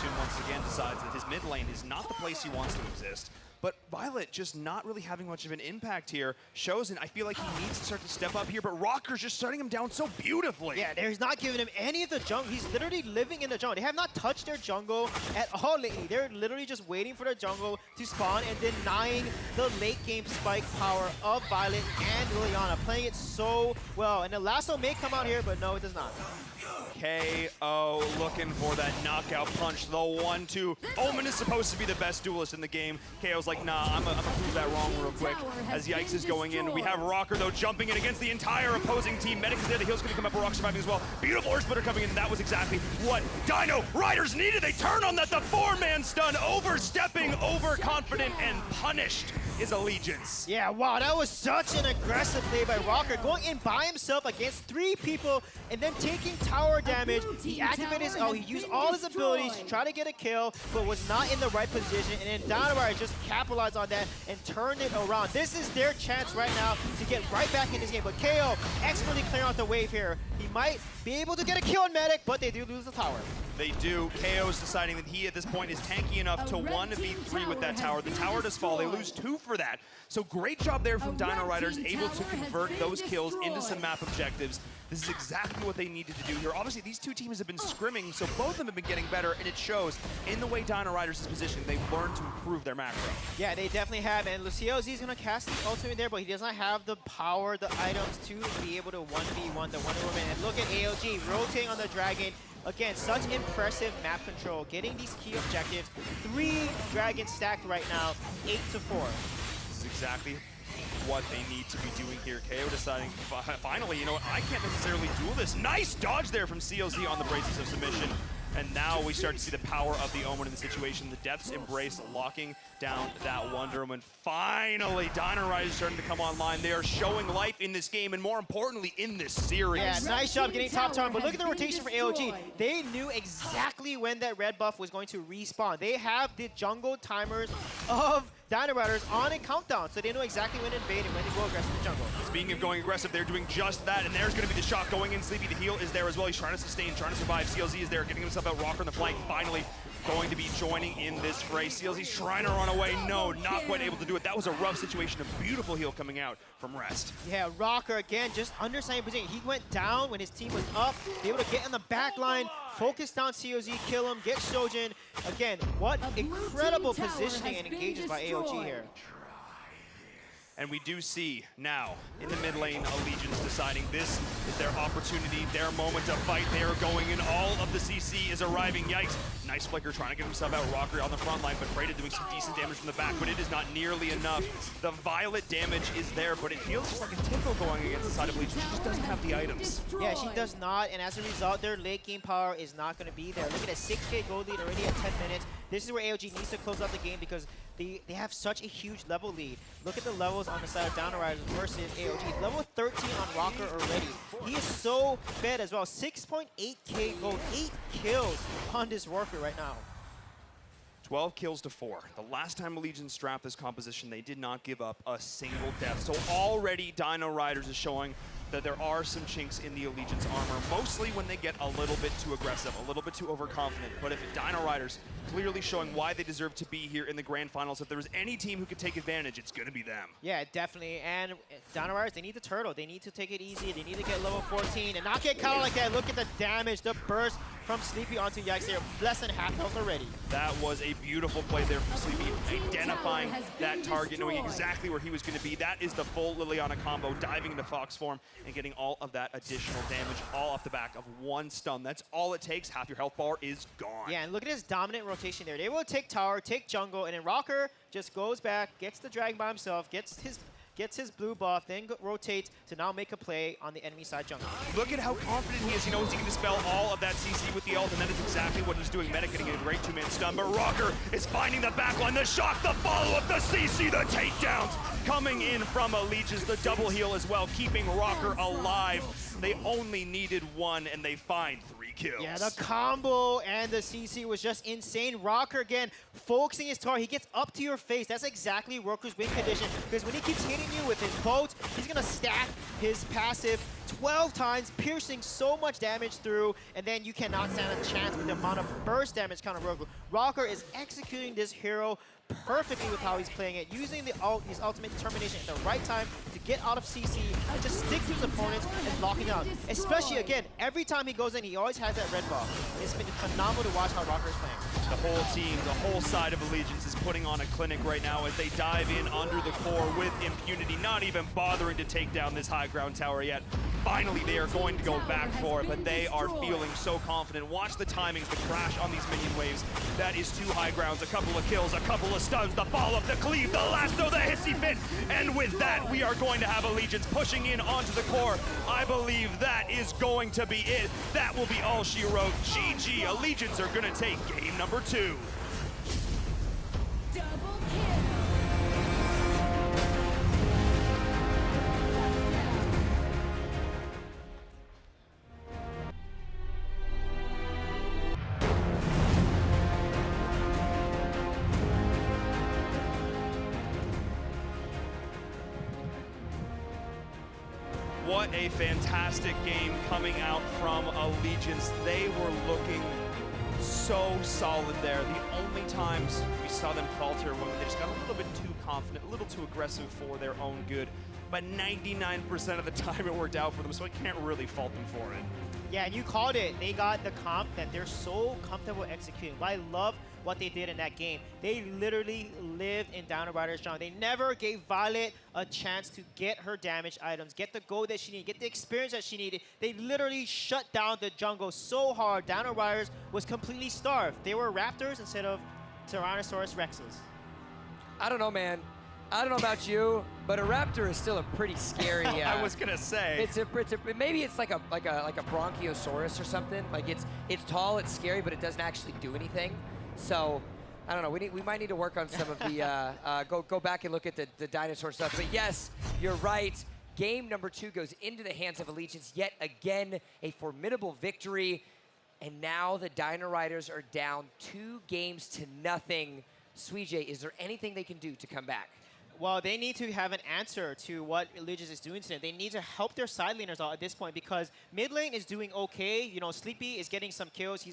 Soon once again decides that his mid lane is not the place he wants to exist. But Violet just not really having much of an impact here shows, and I feel like he needs to start to step up here, but Rocker's just shutting him down so beautifully. Yeah, there's not giving him any of the jungle. He's literally living in the jungle. They have not touched their jungle at all lately. They're literally just waiting for their jungle to spawn and denying the late game spike power of Violet and Liliana, playing it so well. And the lasso may come out here, but no, it does not. KO looking for that knockout punch, the 1-2. Omen is supposed to be the best duelist in the game. KO's like, nah, I'm gonna prove that wrong real quick. As Yikes is going in, we have Rocker though jumping in against the entire opposing team. Medic is there, the heal's gonna come up, Rock surviving as well. Beautiful Earth Splitter coming in, and that was exactly what Dino Riders needed. They turn on that, the 4-man stun, overstepping, overconfident, and punished is Allegiance. Yeah, wow, that was such an aggressive play by Rocker, going in by himself against 3 people and then taking tower damage. He activated his ult, he used all his abilities to try to get a kill, but was not in the right position, and then Dino Riders just capitalized on that and turned it around. This is their chance right now to get right back in this game, but KO expertly clearing out the wave here. He might be able to get a kill on Medic, but they do lose the tower. They do. KO's deciding that he, at this point, is tanky enough to 1v3 with that tower. The tower does fall. They lose 2 for that. So great job there from Dino Riders, able to convert those kills into some map objectives. This is exactly what they needed to do here. Obviously, these 2 teams have been scrimming, so both of them have been getting better, and it shows in the way Dino Riders is positioned. They've learned to improve their macro. Yeah, they definitely have, and Lucio Z is going to cast the ultimate there, but he does not have the power, the items to be able to 1v1 the Wonder Woman. And look at ALG rotating on the Dragon. Again, such impressive map control, getting these key objectives. 3 dragons stacked right now, 8-4. This is exactly what they need to be doing here. KO deciding, finally, you know what, I can't necessarily duel this. Nice dodge there from CLZ on the braces of submission. And now we start to see the power of the Omen in the situation. The Death's Embrace locking down that Wonder Woman. Finally, Dino Riders starting to come online. They are showing life in this game, and more importantly, in this series. Yeah, nice job getting top tower, but look at the rotation for ALG. They knew exactly when that red buff was going to respawn. They have the jungle timers of Dino Riders on a countdown, so they know exactly when to invade and when to go aggressive in the jungle. Speaking of going aggressive, they're doing just that, and there's going to be the shot going in. Sleepy, the heal is there as well. He's trying to sustain, trying to survive. CLZ is there, getting himself out. Rocker on the flank, finally going to be joining in this fray. CLZ's trying to run away. No, not quite able to do it. That was a rough situation. A beautiful heal coming out from Rest. Yeah, Rocker, again, just understanding position. He went down when his team was up. Able to get in the back line, focus down COZ, kill him, get Shojin. Again, what incredible positioning and engages by ALG here. And we do see now in the mid lane, Allegiance deciding this is their opportunity, their moment to fight. They are going in. All of the CC is arriving. Yikes. Nice flicker trying to get himself out. Rocker on the front line, but Freda doing some decent damage from the back, but it is not nearly enough. The Violet damage is there, but it feels just like a tickle going against the side of Allegiance. She just doesn't have the items. Yeah, she does not, and as a result, their late game power is not going to be there. Look at a 6K gold lead already at 10 minutes. This is where ALG needs to close out the game because they have such a huge level lead. Look at the levels on the side of Dino Riders versus ALG. Level 13 on Rocker already. He is so fed as well. 6.8K gold, 8 kills on this worker right now. 12 kills to 4. The last time Allegiance strapped this composition, they did not give up a single death. So already Dino Riders is showing that there are some chinks in the Allegiance armor, mostly when they get a little bit too aggressive, a little bit too overconfident. But if Dino Riders clearly showing why they deserve to be here in the grand finals, if there's any team who could take advantage, it's going to be them. Yeah, definitely. And Dino Riders, they need the turtle. They need to take it easy. They need to get level 14 and not get caught like that. Look at the damage, the burst from Sleepy onto Yikes there. Less than half health already. That was a beautiful play there from Sleepy, identifying that target, knowing exactly where he was going to be. That is the full Liliana combo, diving into Fox form and getting all of that additional damage, all off the back of one stun. That's all it takes. Half your health bar is gone. Yeah, and look at his dominant rotation there. They will take tower, take jungle, and then Rocker just goes back, gets the drag by himself, gets his blue buff, then rotates to now make a play on the enemy side jungle. Look at how confident he is. He knows he can dispel all of that CC with the ult, and that is exactly what he's doing. Meta getting a great two-man stun, but Rocker is finding the backline, the shock, the follow-up, the CC, the takedowns coming in from Allegiance, the double heal as well, keeping Rocker alive. They only needed one, and they find 3 kills. Yeah, the combo and the CC was just insane. Rocker again, focusing his tower. He gets up to your face. That's exactly Rocker's win condition, because when he keeps hitting you with his bolt, he's going to stack his passive 12 times, piercing so much damage through, and then you cannot stand a chance with the amount of burst damage counter Rocker. Rocker is executing this hero perfectly with how he's playing it, using his ultimate determination at the right time to get out of CC and just stick to his opponents and locking out. Especially, again, every time he goes in, he always has that red buff. It's been phenomenal to watch how Rocker is playing. The whole team, the whole side of Allegiance is putting on a clinic right now as they dive in under the core with impunity, not even bothering to take down this high ground tower yet. Finally, they are going to go back for it, but they are feeling so confident. Watch the timings, the crash on these minion waves. That is 2 high grounds, a couple of kills, a couple of stuns, the follow-up, the cleave, the lasso, the hissy fit. And with that, we are going to have Allegiance pushing in onto the core. I believe that is going to be it. That will be all she wrote. GG, Allegiance are going to take game number 2. Double kill. What a fantastic game coming out from Allegiance. They were looking so solid there. The only times we saw them falter when they just got a little bit too confident, a little too aggressive for their own good. But 99% of the time it worked out for them, so I can't really fault them for it. Yeah, and you called it. They got the comp that they're so comfortable executing. But I love what they did in that game. They literally lived in Dino Riders' jungle. They never gave Violet a chance to get her damage items, get the gold that she needed, get the experience that she needed. They literally shut down the jungle so hard. Dino Riders was completely starved. They were Raptors instead of Tyrannosaurus Rexes. I don't know, man. I don't know about you, but a raptor is still a pretty scary. I was gonna say. Maybe it's like a bronchiosaurus or something. Like it's tall, it's scary, but it doesn't actually do anything. So I don't know. We might need to work on some of the go back and look at the dinosaur stuff. But yes, you're right. Game number 2 goes into the hands of Allegiance yet again. A formidable victory, and now the Dino Riders are down 2-0. Suijay, is there anything they can do to come back? Well, they need to have an answer to what Allegiance is doing to them. They need to help their side laners out at this point, because mid lane is doing okay. You know, Sleepy is getting some kills.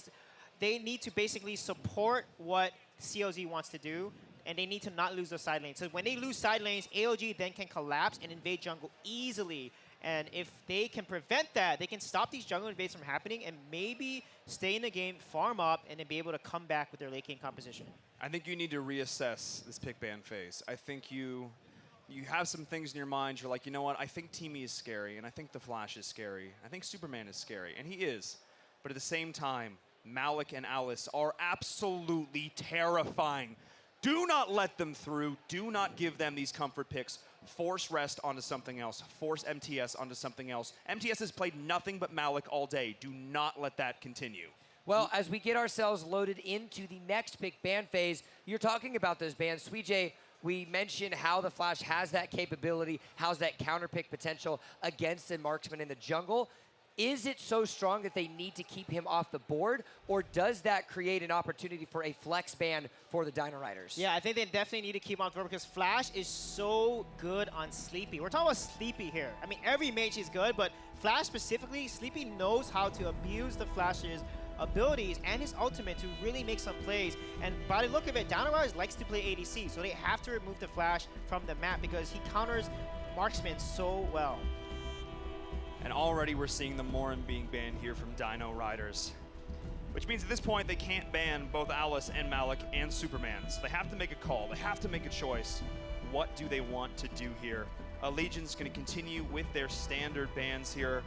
They need to basically support what CLZ wants to do, and they need to not lose their side lanes. So when they lose side lanes, ALG then can collapse and invade jungle easily. And if they can prevent that, they can stop these jungle invades from happening and maybe stay in the game, farm up, and then be able to come back with their late game composition. I think you need to reassess this pick ban phase. I think you have some things in your mind. You're like, you know what? I think Teamy is scary, and I think the Flash is scary. I think Superman is scary, and he is. But at the same time, Malik and Alice are absolutely terrifying. Do not let them through. Do not give them these comfort picks. Force Rest onto something else. Force MTS onto something else. MTS has played nothing but Malik all day. Do not let that continue. Well, as we get ourselves loaded into the next pick ban phase, you're talking about those bans. Suijay, we mentioned how the Flash has that capability, has that counter pick potential against a marksman in the jungle. Is it so strong that they need to keep him off the board, or does that create an opportunity for a flex ban for the Dino Riders? Yeah, I think they definitely need to keep him off the board because Flash is so good on Sleepy. We're talking about Sleepy here. I mean, every mage is good, but Flash specifically, Sleepy knows how to abuse the Flash's abilities and his ultimate to really make some plays. And by the look of it, Dino Riders likes to play ADC, so they have to remove the Flash from the map because he counters marksman so well. And already we're seeing the Morin being banned here from Dino Riders. Which means at this point they can't ban both Alice and Malik and Superman. So they have to make a call, they have to make a choice. What do they want to do here? Legion's gonna continue with their standard bans here.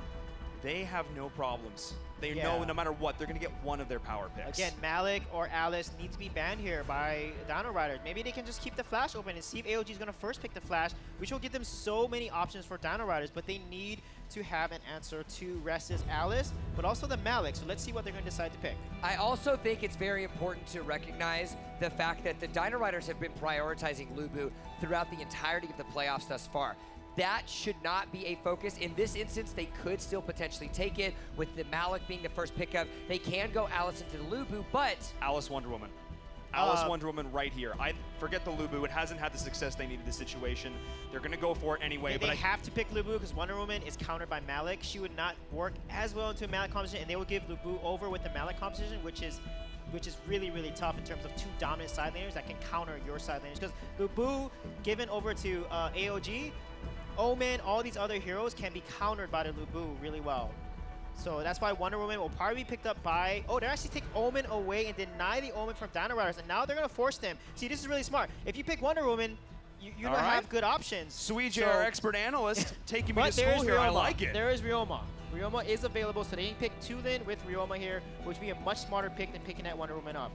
They have no problems. They know no matter what, they're going to get one of their power picks. Again, Malik or Alice need to be banned here by Dino Riders. Maybe they can just keep the Flash open and see if ALG is going to first pick the Flash, which will give them so many options for Dino Riders, but they need to have an answer to Rest's Alice, but also the Malik. So let's see what they're going to decide to pick. I also think it's very important to recognize the fact that the Dino Riders have been prioritizing Lubu throughout the entirety of the playoffs thus far. That should not be a focus. In this instance, they could still potentially take it with the Malik being the first pickup. They can go Alice into the Lubu, but Alice Wonder Woman. Alice Wonder Woman right here. I forget the Lubu. It hasn't had the success they needed this situation. They're going to go for it anyway. They have to pick Lubu because Wonder Woman is countered by Malik. She would not work as well into a Malik composition, and they will give Lubu over with the Malik composition, which is really, really tough in terms of two dominant side laners that can counter your side laners. Because Lubu, given over to AOG, Omen, all these other heroes can be countered by the Lubu really well. So that's why Wonder Woman will probably be picked up by... Oh, they actually take Omen away and deny the Omen from Dino Riders, and now they're going to force them. See, this is really smart. If you pick Wonder Woman, you don't have good options. Suijay, our expert analyst, taking me to school here. Ryoma. I like it. There is Ryoma. Ryoma is available, so they can pick Tulin with Ryoma here, which would be a much smarter pick than picking that Wonder Woman up.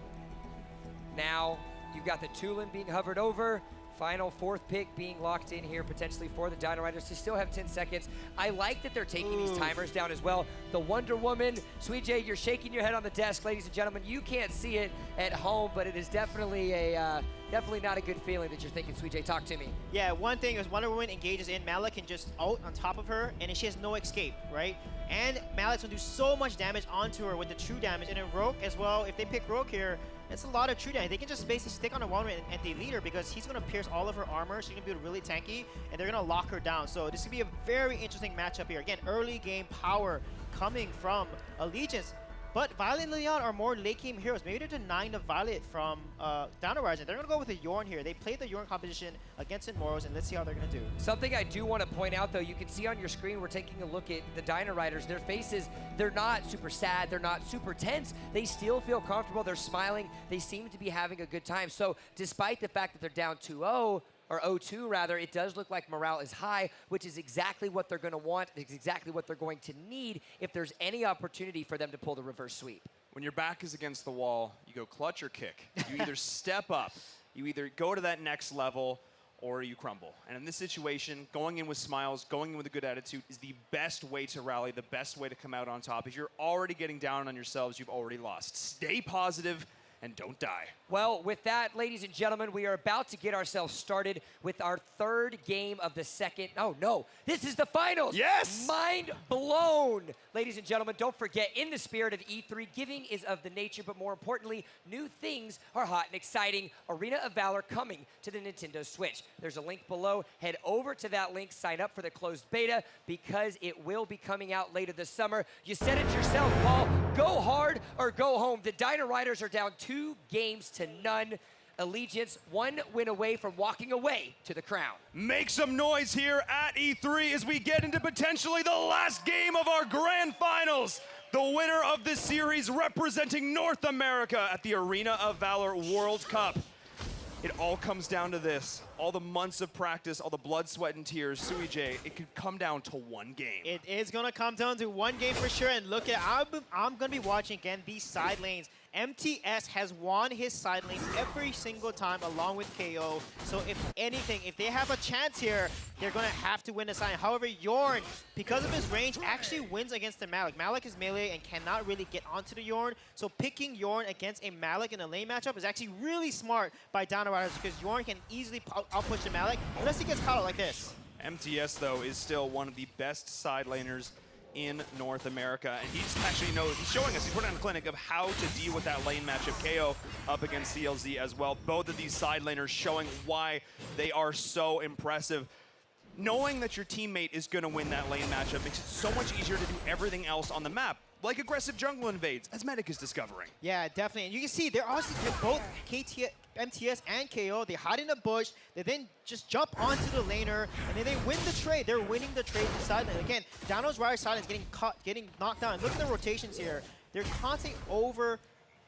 now you've got the Tulin being hovered over. Final fourth pick being locked in here potentially for the Dino Riders. They still have 10 seconds. I like that they're taking these timers down as well. The Wonder Woman, Suijay, you're shaking your head on the desk, ladies and gentlemen. You can't see it at home, but it is definitely a definitely not a good feeling that you're thinking. Suijay, talk to me. Yeah, one thing is Wonder Woman engages in, Malik can just ult on top of her, and she has no escape, right? And Malik's gonna do so much damage onto her with the true damage, and then Rogue as well. If they pick Rogue here, it's a lot of true damage. They can just basically stick on a Wonder Woman and delete her because he's gonna pierce all of her armor. She's gonna be really tanky, and they're gonna lock her down. So this could be a very interesting matchup here. Again, early game power coming from Allegiance. But Violet and Leon are more late game heroes. Maybe they're denying the Violet from Dino Riders. They're going to go with the Yorn here. They played the Yorn competition against Inmoros, and let's see how they're going to do. Something I do want to point out, though, you can see on your screen, we're taking a look at the Dino Riders. Their faces, they're not super sad. They're not super tense. They still feel comfortable. They're smiling. They seem to be having a good time. So despite the fact that they're down 2-0, or 0-2 rather, it does look like morale is high, which is exactly what they're going to want. It's exactly what they're going to need if there's any opportunity for them to pull the reverse sweep. When your back is against the wall, you go clutch or kick. You either step up, you either go to that next level, or you crumble. And in this situation, going in with smiles, going in with a good attitude is the best way to rally, the best way to come out on top. If you're already getting down on yourselves, you've already lost. Stay positive and don't die. Well, with that, ladies and gentlemen, we are about to get ourselves started with our third game of the second. Oh, no, this is the finals. Yes! Mind blown. Ladies and gentlemen, don't forget, in the spirit of E3, giving is of the nature, but more importantly, new things are hot and exciting. Arena of Valor coming to the Nintendo Switch. There's a link below. Head over to that link, sign up for the closed beta, because it will be coming out later this summer. You said it yourself, Paul. Go hard or go home. The Dino Riders are down 2 games to none. Allegiance 1 win away from walking away to the crown. Make some noise here at E3 as we get into potentially the last game of our grand finals. The winner of this series representing North America at the Arena of Valor World Cup. It all comes down to this. All the months of practice, all the blood, sweat, and tears. Suijay, it could come down to 1 game. It is going to come down to 1 game for sure. And look at, I'm going to be watching again these side lanes. MTS has won his side lanes every single time along with KO. So if anything, if they have a chance here, they're going to have to win the side. However, Yorn, because of his range, actually wins against the Malik. Malik is melee and cannot really get onto the Yorn. So picking Yorn against a Malik in a lane matchup is actually really smart by Dino Riders because Yorn can easily outpush the Malik unless he gets caught out like this. MTS, though, is still one of the best side laners in North America. And he's actually, he's showing us, he's putting on a clinic of how to deal with that lane matchup. KO up against CLZ as well. Both of these side laners showing why they are so impressive. Knowing that your teammate is going to win that lane matchup makes it so much easier to do everything else on the map, like aggressive jungle invades, as Medic is discovering. Yeah, definitely. And you can see they're both MTS and KO. They hide in the bush. They then just jump onto the laner, and then they win the trade. They're winning the trade from side lane. Again, Dano's right side is getting knocked down. Look at the rotations here. They're constantly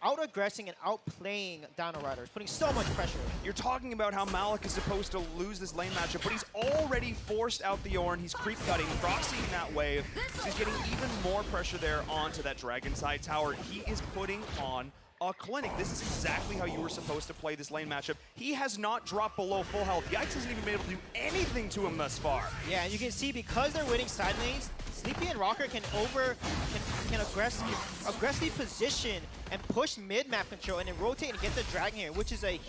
out-aggressing and outplaying Dino Riders, putting so much pressure. You're talking about how Malik is supposed to lose this lane matchup, but he's already forced out the Ornn. He's creep cutting, proxying that wave. So he's getting even more pressure there onto that Dragon Side tower. He is putting on a clinic. This is exactly how you were supposed to play this lane matchup. He has not dropped below full health. Yikes hasn't even been able to do anything to him thus far. Yeah, and you can see because they're winning side lanes, Sleepy and Rocker can aggressively position and push mid-map control and then rotate and get the dragon here, which is a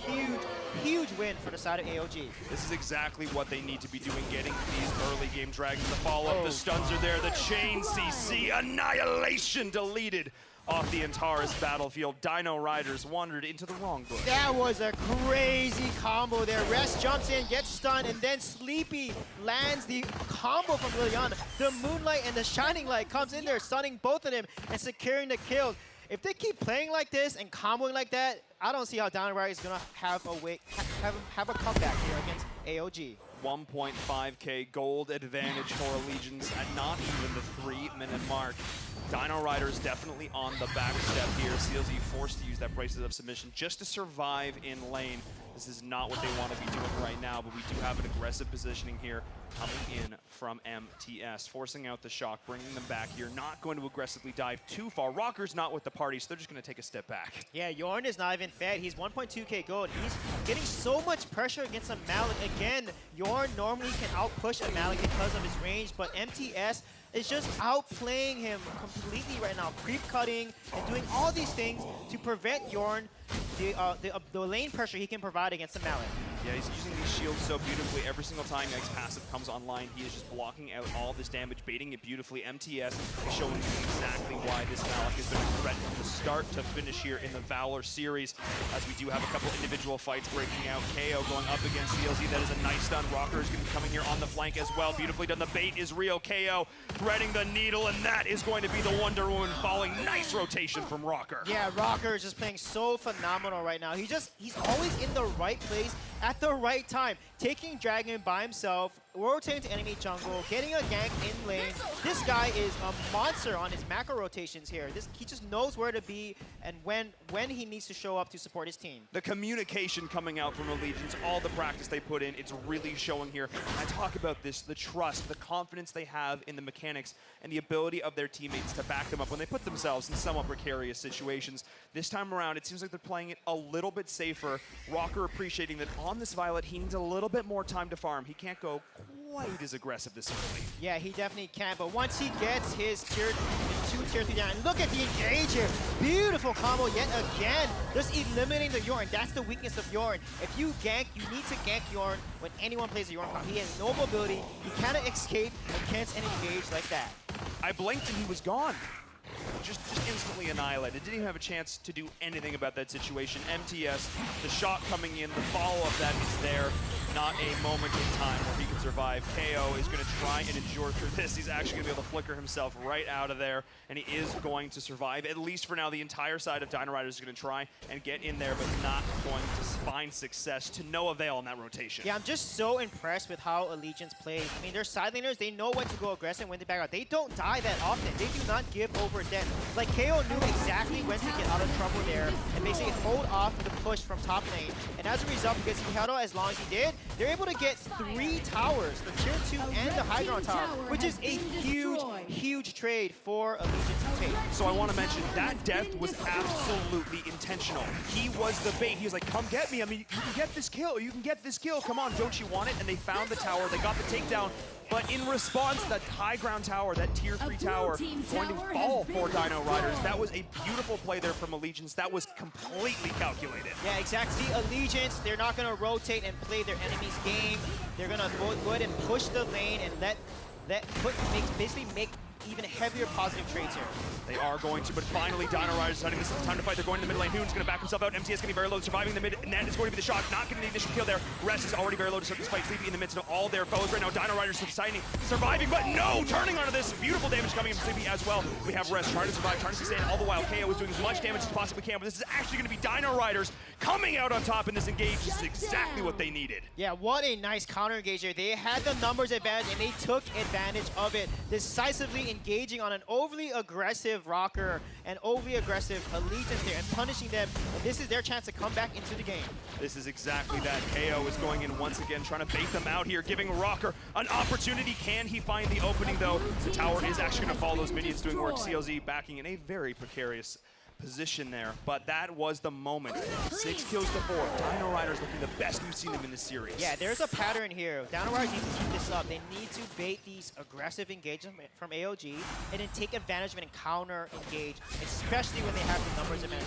huge win for the side of ALG. This is exactly what they need to be doing, getting these early game dragons. The follow-up, the stuns are there, the chain CC, annihilation deleted off the Antares battlefield. Dino Riders wandered into the wrong bush. That was a crazy combo there. Rest jumps in, gets stunned, and then Sleepy lands the combo from Liliana. The Moonlight and the Shining Light comes in there, stunning both of them and securing the kills. If they keep playing like this and comboing like that, I don't see how Dino Riders is gonna have a comeback here against AOG. 1.5k gold advantage for Allegiance at not even the 3-minute mark. Dino Riders definitely on the back step here. CLZ forced to use that Braces of Submission just to survive in lane. This is not what they want to be doing right now, but we do have an aggressive positioning here coming in from MTS, forcing out the shock, bringing them back here, not going to aggressively dive too far. Rocker's not with the party, so they're just going to take a step back. Yeah, Yorn is not even fed. He's 1.2k gold. He's getting so much pressure against a Malik. Again, Yorn normally can outpush a Malik because of his range, but MTS is just outplaying him completely right now, creep cutting and doing all these things to prevent Yorn the lane pressure he can provide against the Malik. Yeah, he's using these shields so beautifully. Every single time X passive comes online, he is just blocking out all this damage, baiting it beautifully. MTS is showing exactly why this Malik has been a threat from the start to finish here in the Valor series, as we do have a couple individual fights breaking out. KO going up against CLZ. That is a nice stun. Rocker is going to be coming here on the flank as well. Beautifully done. The bait is real. KO threading the needle, and that is going to be the Wonder Woman falling. Nice rotation from Rocker. Yeah, Rocker is just playing so phenomenal right now. He's always in the right place at the right time, taking Dragon by himself, rotating to enemy jungle, getting a gank in lane. This guy is a monster on his macro rotations here. He just knows where to be and when he needs to show up to support his team. The communication coming out from Allegiance, all the practice they put in, it's really showing here. I talk about this, the trust, the confidence they have in the mechanics and the ability of their teammates to back them up when they put themselves in somewhat precarious situations. This time around, it seems like they're playing it a little bit safer. Rocker appreciating that on this Violet, he needs a little bit more time to farm. He can't go quite as aggressive this early. Yeah, he definitely can, but once he gets his tier 2, tier 3 down, and look at the engage here. Beautiful combo yet again, just eliminating the Yorn. That's the weakness of Yorn. If you gank, you need to gank Yorn when anyone plays a Yorn comp. He has no mobility, he cannot escape against an engage like that. I blinked and he was gone. Just instantly annihilated. Didn't even have a chance to do anything about that situation. MTS, the shot coming in, the follow-up that is there. Not a moment in time where he can survive. KO is going to try and endure through this. He's actually going to be able to flicker himself right out of there, and he is going to survive. At least for now, the entire side of Dino Riders is going to try and get in there, but not going to find success to no avail in that rotation. Yeah, I'm just so impressed with how Allegiance plays. I mean, their side laners, they know when to go aggressive, when to back out. They don't die that often. They do not give over death. Like, KO knew exactly when to get out of trouble there and basically hold off the push from top lane. And as a result, because he held out as long as he did, they're able to get 3 towers, the tier 2 and the high ground tower, which is a huge trade for Allegiance to take. So I want to mention that death was absolutely intentional. He was the bait. He was like, come get me. I mean, you can get this kill. You can get this kill. Come on, don't you want it? And they found the tower. They got the takedown. But in response, that high ground tower, that tier 3 tower, going to fall for Dino Riders. That was a beautiful play there from Allegiance. That was completely calculated. Yeah, exactly. See, Allegiance, they're not going to rotate and play their enemy's game. They're going to go ahead and push the lane and basically make even heavier positive trades here. They are going to, but finally Dino Riders deciding this is the time to fight. They're going to the mid lane. Hoon's going to back himself out. MTS getting very low, surviving the mid, and that is going to be the shock. Not getting the initial kill there. Rest is already very low to start this fight. Sleepy in the midst of all their foes right now. Dino Riders deciding, surviving, but no! Turning onto this. Beautiful damage coming from Sleepy as well. We have Rest trying to survive, trying to sustain all the while. KO is doing as much damage as possibly can, but this is actually going to be Dino Riders coming out on top in this engage. This is exactly what they needed. Yeah, what a nice counter engager. They had the numbers advantage and they took advantage of it, decisively engaging on an overly aggressive Rocker and overly aggressive Allegiance there and punishing them. And this is their chance to come back into the game. This is exactly that. KO is going in once again, trying to bait them out here, giving Rocker an opportunity. Can he find the opening though? The tower is actually going to follow those minions doing work. CLZ backing in a very precarious position there, but that was the moment. 6 kills to 4. Dino Riders looking the best we've seen them in this series. Yeah, there's a pattern here. Dino Riders need to keep this up. They need to bait these aggressive engagements from ALG and then take advantage of it and counter engage, especially when they have the numbers advantage.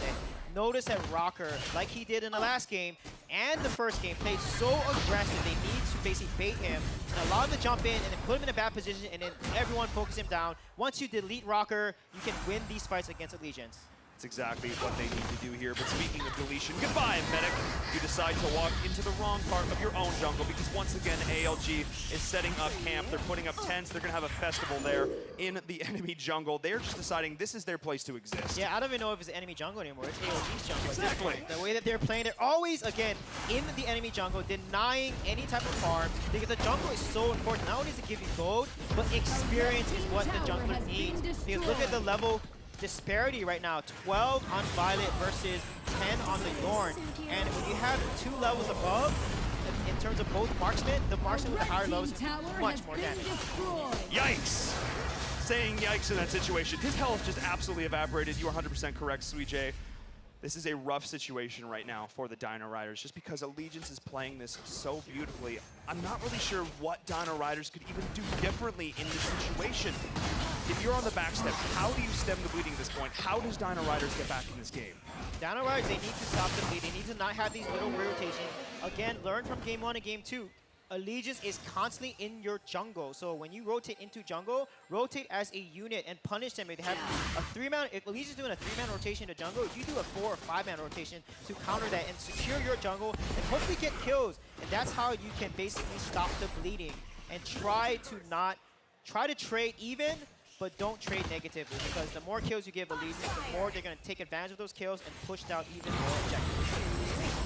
Notice that Rocker, like he did in the last game and the first game, played so aggressive. They need to basically bait him and allow him to jump in and then put him in a bad position and then everyone focus him down. Once you delete Rocker, you can win these fights against Allegiance. That's exactly what they need to do here. But speaking of deletion, goodbye, Medic. You decide to walk into the wrong part of your own jungle because once again, ALG is setting up camp. They're putting up tents. They're going to have a festival there in the enemy jungle. They're just deciding this is their place to exist. Yeah, I don't even know if it's enemy jungle anymore. It's ALG's jungle. Exactly. The way that they're playing, they're always, again, in the enemy jungle, denying any type of farm because the jungle is so important. Not only does it give you gold, but experience is what the jungler needs. Because look at the level disparity right now, 12 on Violet versus 10 on the Yorn. And when you have 2 levels above, in terms of both marksmen, the marksman with the higher levels is much more damage. Yikes! Saying yikes in that situation. His health just absolutely evaporated. You are 100% correct, Sweet J. This is a rough situation right now for the Dino Riders, just because Allegiance is playing this so beautifully. I'm not really sure what Dino Riders could even do differently in this situation. If you're on the backstep, how do you stem the bleeding at this point? How does Dino Riders get back in this game? Dino Riders, they need to stop the bleed. They need to not have these little rotations. Again, learn from game 1 and game 2. Allegiance is constantly in your jungle. So when you rotate into jungle, rotate as a unit and punish them. If they have a 3-man, if Allegiance is doing a 3-man rotation to jungle, you do a 4 or 5-man rotation to counter that and secure your jungle and hopefully get kills. And that's how you can basically stop the bleeding and try to trade even, but don't trade negatively, because the more kills you give Allegiance, the more they're going to take advantage of those kills and push down even more objectives.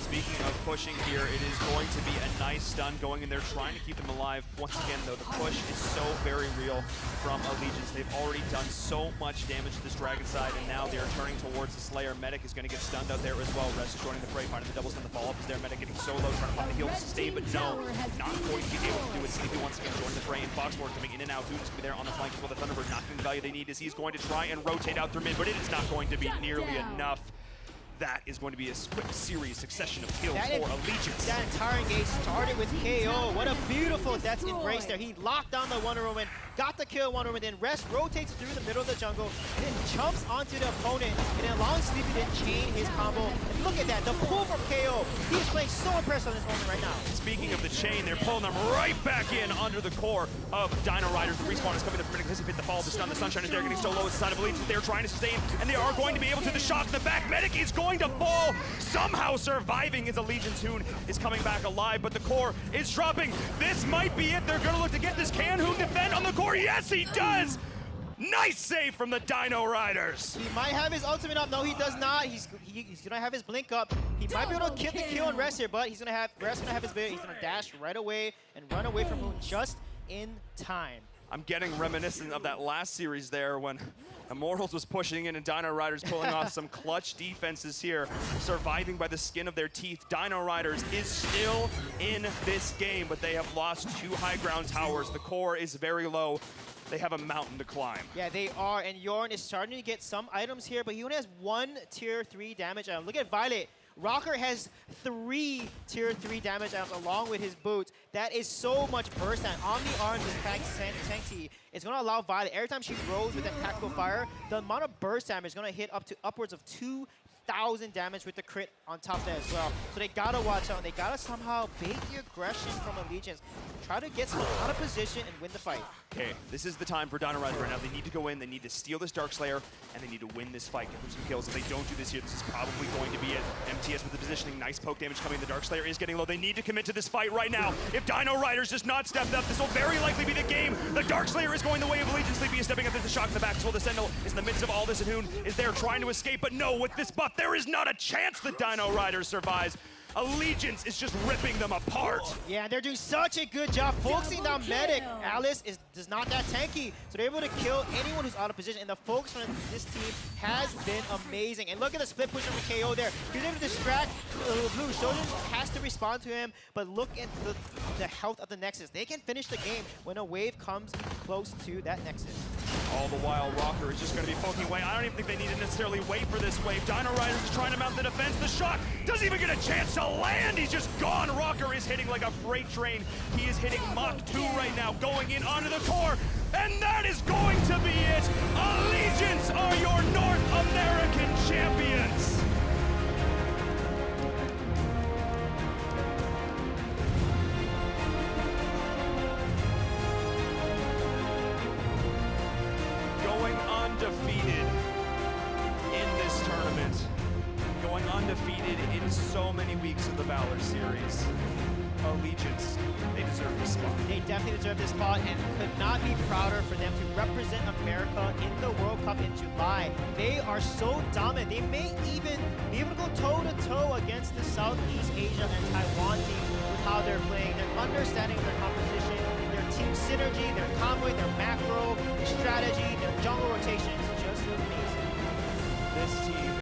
Speaking of pushing here, it is going to be a nice stun going in there, trying to keep them alive. Once again, though, the push is so very real from Allegiance. They've already done so much damage to this Dragon side, and now they're turning towards the Slayer. Medic is going to get stunned out there as well. Rest is joining the fray, finding the double stun. The follow-up is there. Medic getting so low, trying to pop the heal to sustain, but no, not going to be able to do it. Sleepy once again joining the fray, and Foxmore coming in and out. Hoon's going to be there on the flank as well. The Thunderbird not getting the value they need as he's going to try and rotate out through mid, but it is not going to be nearly enough. That is going to be a quick series succession of kills for Allegiance. That entire engage started with KO. What a beautiful Death's Embrace there. He locked down the Wonder Woman, got the kill Wonder Woman, then Rest rotates through the middle of the jungle, and then jumps onto the opponent, and then allows Sleepy to chain his combo. And look at that, the pull from KO. He's playing so impressive on this moment right now. Speaking of the chain, they're pulling them right back in under the core of Dino Riders. The respawn is coming in from Medic. Has he hit the fall? The stun, the Sunshine is there, getting so low. It's the side of Allegiance. They're trying to sustain, and they are going to be able to. The shot in the back. Medic is going to fall. Somehow surviving as Allegiance. Hoon is coming back alive, but the core is dropping. This might be it. They're going to look to get this. Can Hoon defend on the core? Yes, he does! Nice save from the Dino Riders. He might have his ultimate up. No, he does not. He's gonna have his blink up. He might be able to get the kill on Rest here, but he's gonna have Rest gonna have his bit. He's gonna dash right away and run away from Hoon just in time. I'm getting reminiscent of that last series there when Immortals was pushing in and Dino Riders pulling off some clutch defenses here, surviving by the skin of their teeth. Dino Riders is still in this game, but they have lost 2 high ground towers. The core is very low. They have a mountain to climb. Yeah, they are, and Yorn is starting to get some items here, but he only has 1 tier 3 damage item. Look at Violet. Rocker has 3 tier 3 damage items along with his boots. That is so much burst time. Omni Arms is tanky. It's going to allow Violet, every time she rolls with that tactical fire, the amount of burst damage is going to hit up to upwards of 2,000 damage with the crit on top of that as well. So they gotta watch out. They gotta somehow bait the aggression from Allegiance. try to get someone out of position and win the fight. Okay, this is the time for Dino Riders right now. They need to go in, they need to steal this Darkslayer, and they need to win this fight, get them some kills. If they don't do this here, this is probably going to be it. MTS with the positioning, nice poke damage coming. The Darkslayer is getting low. They need to commit to this fight right now. If Dino Riders does not step up, this will very likely be the game. The Darkslayer is going the way of Allegiance. Sleepy is stepping up. There's a shock in the back. So the Sentinel is in the midst of all this, and Hoon is there trying to escape, but no, with this buff, there is not a chance the Dino Riders survives. Allegiance is just ripping them apart. Yeah, they're doing such a good job focusing down Medic. Alice is not that tanky, so they're able to kill anyone who's out of position, and the focus from this team has been amazing. And look at the split push from KO there. He's able to distract Blue. Shojin has to respond to him, but look at the health of the Nexus. They can finish the game when a wave comes close to that Nexus. All the while, Rocker is just going to be poking away. I don't even think they need to necessarily wait for this wave. Dino Riders is trying to mount the defense. The shot doesn't even get a chance to land. He's just gone. Rocker is hitting like a freight train. He is hitting Mach 2 right now, going in onto the core. And that is going to be it. Allegiance are your North American champions. Going undefeated in this tournament. Going undefeated in so many weeks of the Valor series. Allegiance, they deserve this spot. They definitely deserve this spot, and could not be prouder for them to represent America in the World Cup in July. They are so dominant. They may even be able to go toe-to-toe against the Southeast Asia and Taiwan team with how they're playing. Their understanding of their composition, their team synergy, their convoy, their macro, their strategy, their jungle rotations, just amazing. This team